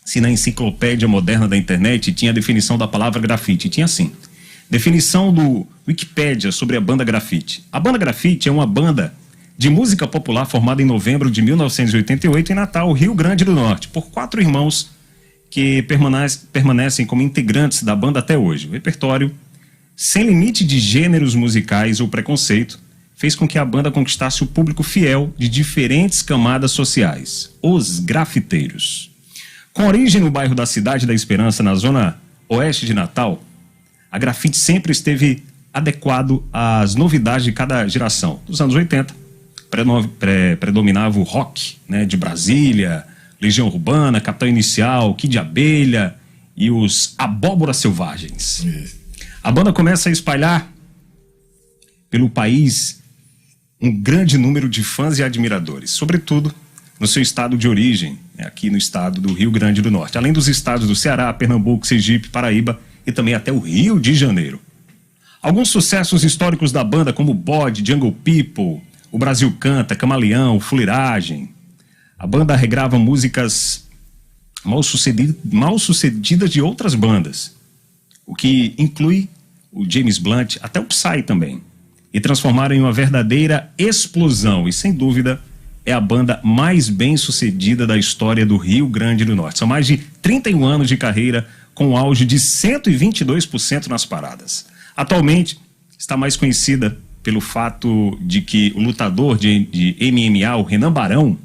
se na enciclopédia moderna da internet tinha a definição da palavra grafite. Tinha sim. Definição do Wikipédia sobre a banda grafite. A banda grafite é uma banda de música popular formada em novembro de 1988 em Natal, Rio Grande do Norte, por 4 irmãos que permanecem como integrantes da banda até hoje. O repertório, sem limite de gêneros musicais ou preconceito, fez com que a banda conquistasse o público fiel de diferentes camadas sociais, os grafiteiros. Com origem no bairro da Cidade da Esperança, na zona oeste de Natal, a grafite sempre esteve adequado às novidades de cada geração. Nos anos 80, predominava o rock, né, de Brasília, Legião Urbana, Capital Inicial, Kid de Abelha e os Abóboras Selvagens. A banda começa a espalhar pelo país um grande número de fãs e admiradores, sobretudo no seu estado de origem, aqui no estado do Rio Grande do Norte, além dos estados do Ceará, Pernambuco, Sergipe, Paraíba e também até o Rio de Janeiro. Alguns sucessos históricos da banda, como Bode, Jungle People, O Brasil Canta, Camaleão, Fuleiragem. A banda regrava músicas mal sucedidas de outras bandas, o que inclui o James Blunt, até o Psy também, e transformaram em uma verdadeira explosão, e sem dúvida é a banda mais bem sucedida da história do Rio Grande do Norte. São mais de 31 anos de carreira, com um auge de 122% nas paradas. Atualmente está mais conhecida pelo fato de que o lutador de MMA, o Renan Barão,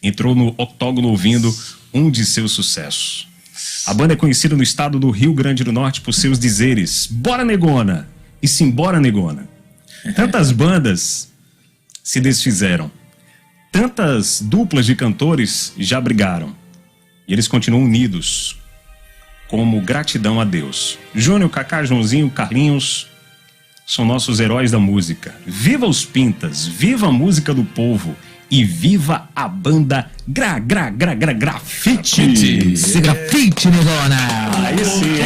entrou no octógono ouvindo um de seus sucessos. A banda é conhecida no estado do Rio Grande do Norte por seus dizeres "Bora Negona" e "Simbora Negona". Tantas bandas se desfizeram, tantas duplas de cantores já brigaram, e eles continuam unidos como gratidão a Deus. Júnior, Cacá, Joãozinho, Carlinhos são nossos heróis da música. Viva os pintas, viva a música do povo e viva a banda Grafite. Se grafite, Negona! Aí sim,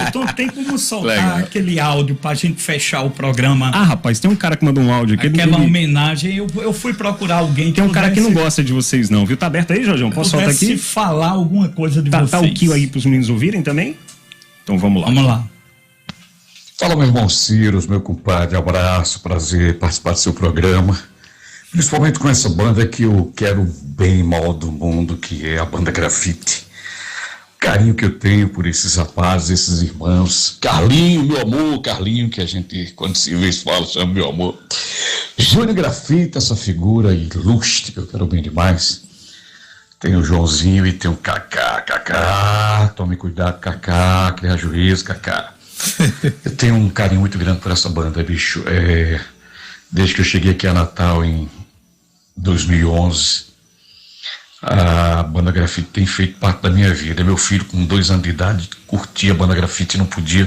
Então tem como soltar Legal. aquele áudio pra gente fechar o programa? Ah, rapaz, tem um cara que mandou um áudio aqui. Aquela homenagem, eu fui procurar alguém que Tem um cara que não pudesse- gosta de vocês não, viu? Tá aberto aí, Jorjão? Posso soltar pudesse aqui? falar alguma coisa de Tá vocês. o kill aí pros meninos ouvirem também? Então vamos lá. Vamos lá. Fala, meu irmão Ciro, meu compadre, abraço, prazer participar do seu programa. Principalmente com essa banda que eu quero o bem mal do mundo, que é a banda Grafite. O carinho que eu tenho por esses rapazes, esses irmãos. Carlinho, meu amor, Carlinho, que a gente, quando se vê, fala, chama meu amor. Júnior Grafite, essa figura ilustre que eu quero bem demais. Tem o Joãozinho e tem o Cacá. Tome cuidado, Cacá, cria juízo, Cacá. Eu tenho um carinho muito grande por essa banda, bicho. Desde que eu cheguei aqui a Natal em 2011, a banda Grafite tem feito parte da minha vida. Meu filho, com 2 anos de idade, curtia a banda Grafite e não podia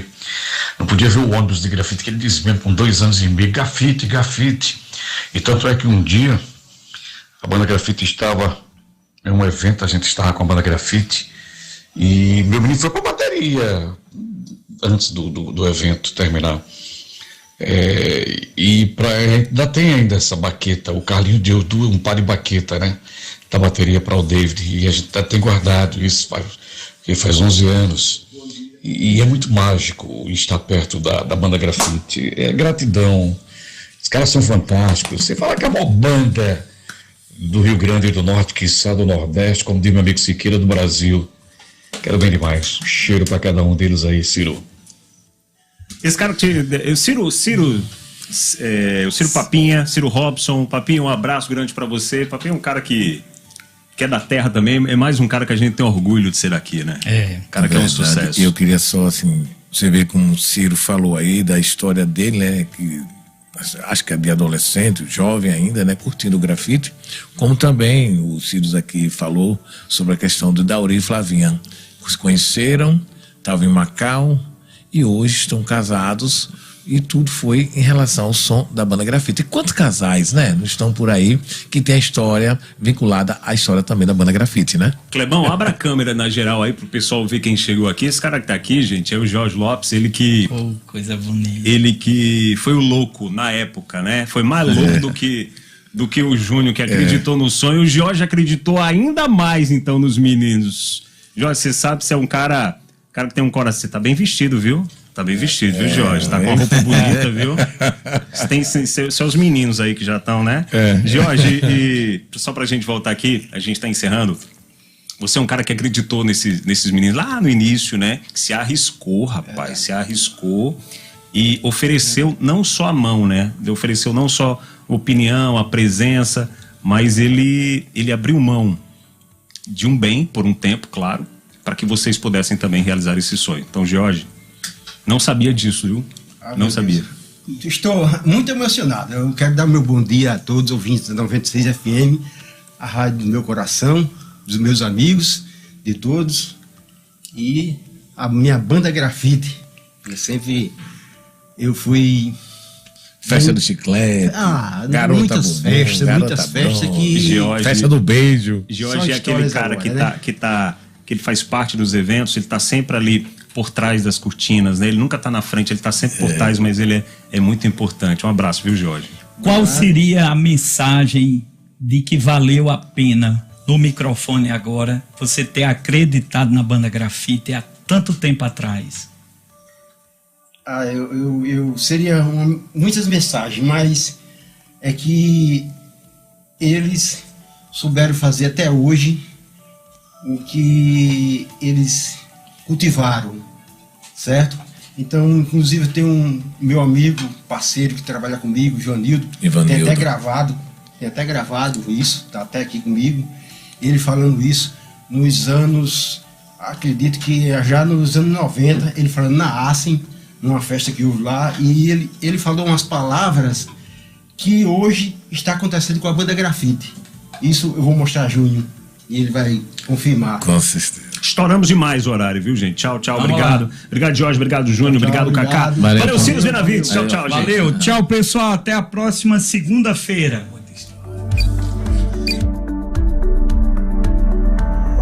ver o ônibus de grafite, que ele dizia mesmo com 2 anos e meio, grafite. E tanto é que um dia a banda Grafite estava em um evento, a gente estava com a banda Grafite e meu menino foi para a bateria antes do evento terminar. E ainda tem ainda essa baqueta. O Carlinho deu um par de baqueta, né, da bateria para o David, e a gente tem guardado isso faz 11 anos, e é muito mágico estar perto da banda Grafite. É gratidão, os caras são fantásticos. Você fala que é uma banda do Rio Grande do Norte, que está do Nordeste, como diz meu amigo Siqueira, do Brasil. Quero bem demais. Cheiro para cada um deles aí, Ciro. Esse cara, o Ciro Papinha, Ciro Robson. Papinha, um abraço grande pra você. Papinha é um cara que que é da terra também, é mais um cara que a gente tem orgulho de ser aqui, né? Cara que é um sucesso. Eu queria só, assim, você vê como o Ciro falou aí da história dele, né? Que acho que é de adolescente, jovem ainda, né? Curtindo o grafite. Como também o Ciro aqui falou sobre a questão do Dauri e Flavinha. Se conheceram, estavam em Macau e hoje estão casados. E tudo foi em relação ao som da banda Grafite. E quantos casais, né, não estão por aí que tem a história vinculada à história também da banda Grafite, né? Clebão, abra a câmera na geral aí pro pessoal ver quem chegou aqui. Esse cara que tá aqui, gente, é o Jorge Lopes, ele que... Oh, coisa bonita. Ele que foi o louco na época, né? Foi mais louco do que o Júnior, que acreditou no sonho. O Jorge acreditou ainda mais, então, nos meninos. Jorge, você sabe, você é um cara que tem um coração... Você tá bem vestido, viu? Tá bem vestido, viu, Jorge? Tá com uma roupa bonita, viu? Tem seus meninos aí que já estão, né? Jorge, e só pra gente voltar aqui, a gente tá encerrando. Você é um cara que acreditou nesses meninos lá no início, né? Que se arriscou, rapaz, se arriscou e ofereceu não só a mão, né? Ofereceu não só opinião, a presença, mas ele abriu mão de um bem, por um tempo, claro, para que vocês pudessem também realizar esse sonho. Então, Jorge, não sabia disso, viu? Não sabia. Estou muito emocionado. Eu quero dar meu bom dia a todos os ouvintes da 96 FM, a rádio do meu coração, dos meus amigos, de todos, e a minha banda Grafite. Eu fui... Festa do chiclete, garota muitas festas que... Jorge, festa do beijo. Jorge é aquele cara agora, que ele faz parte dos eventos, ele tá sempre ali por trás das cortinas, né? Ele nunca tá na frente, ele tá sempre por trás, mas ele é muito importante. Um abraço, viu, Jorge? Qual seria a mensagem de que valeu a pena, no microfone agora, você ter acreditado na banda Grafite há tanto tempo atrás? Eu seria muitas mensagens, mas é que eles souberam fazer até hoje o que eles cultivaram, certo? Então, inclusive, eu tenho um meu amigo, parceiro que trabalha comigo, Joanildo, tem até gravado isso, tá até aqui comigo, ele falando isso nos anos, acredito que já nos anos 90, ele falando na Assen, numa festa que houve lá, e ele falou umas palavras que hoje está acontecendo com a banda Grafite. Isso eu vou mostrar a Júnior e ele vai confirmar. Com certeza. Estouramos demais o horário, viu, gente? Tchau, obrigado. Lá. Obrigado, Jorge, obrigado, Júnior, obrigado, Cacá. Valeu, Ciro Benavides. Tchau, gente. Valeu, tchau, pessoal. Até a próxima segunda-feira.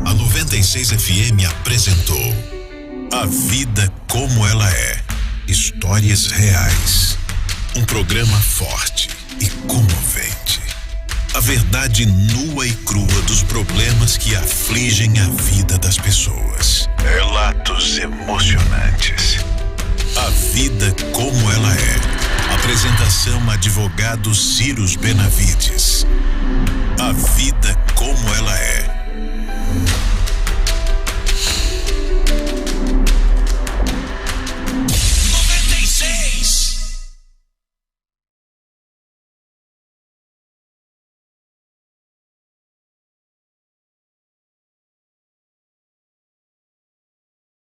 A 96 FM apresentou A Vida Como Ela É. Histórias reais. Um programa forte e comovente. A verdade nua e crua dos problemas que afligem a vida das pessoas. Relatos emocionantes. A Vida Como Ela É. Apresentação advogado Ciro Benavides. A Vida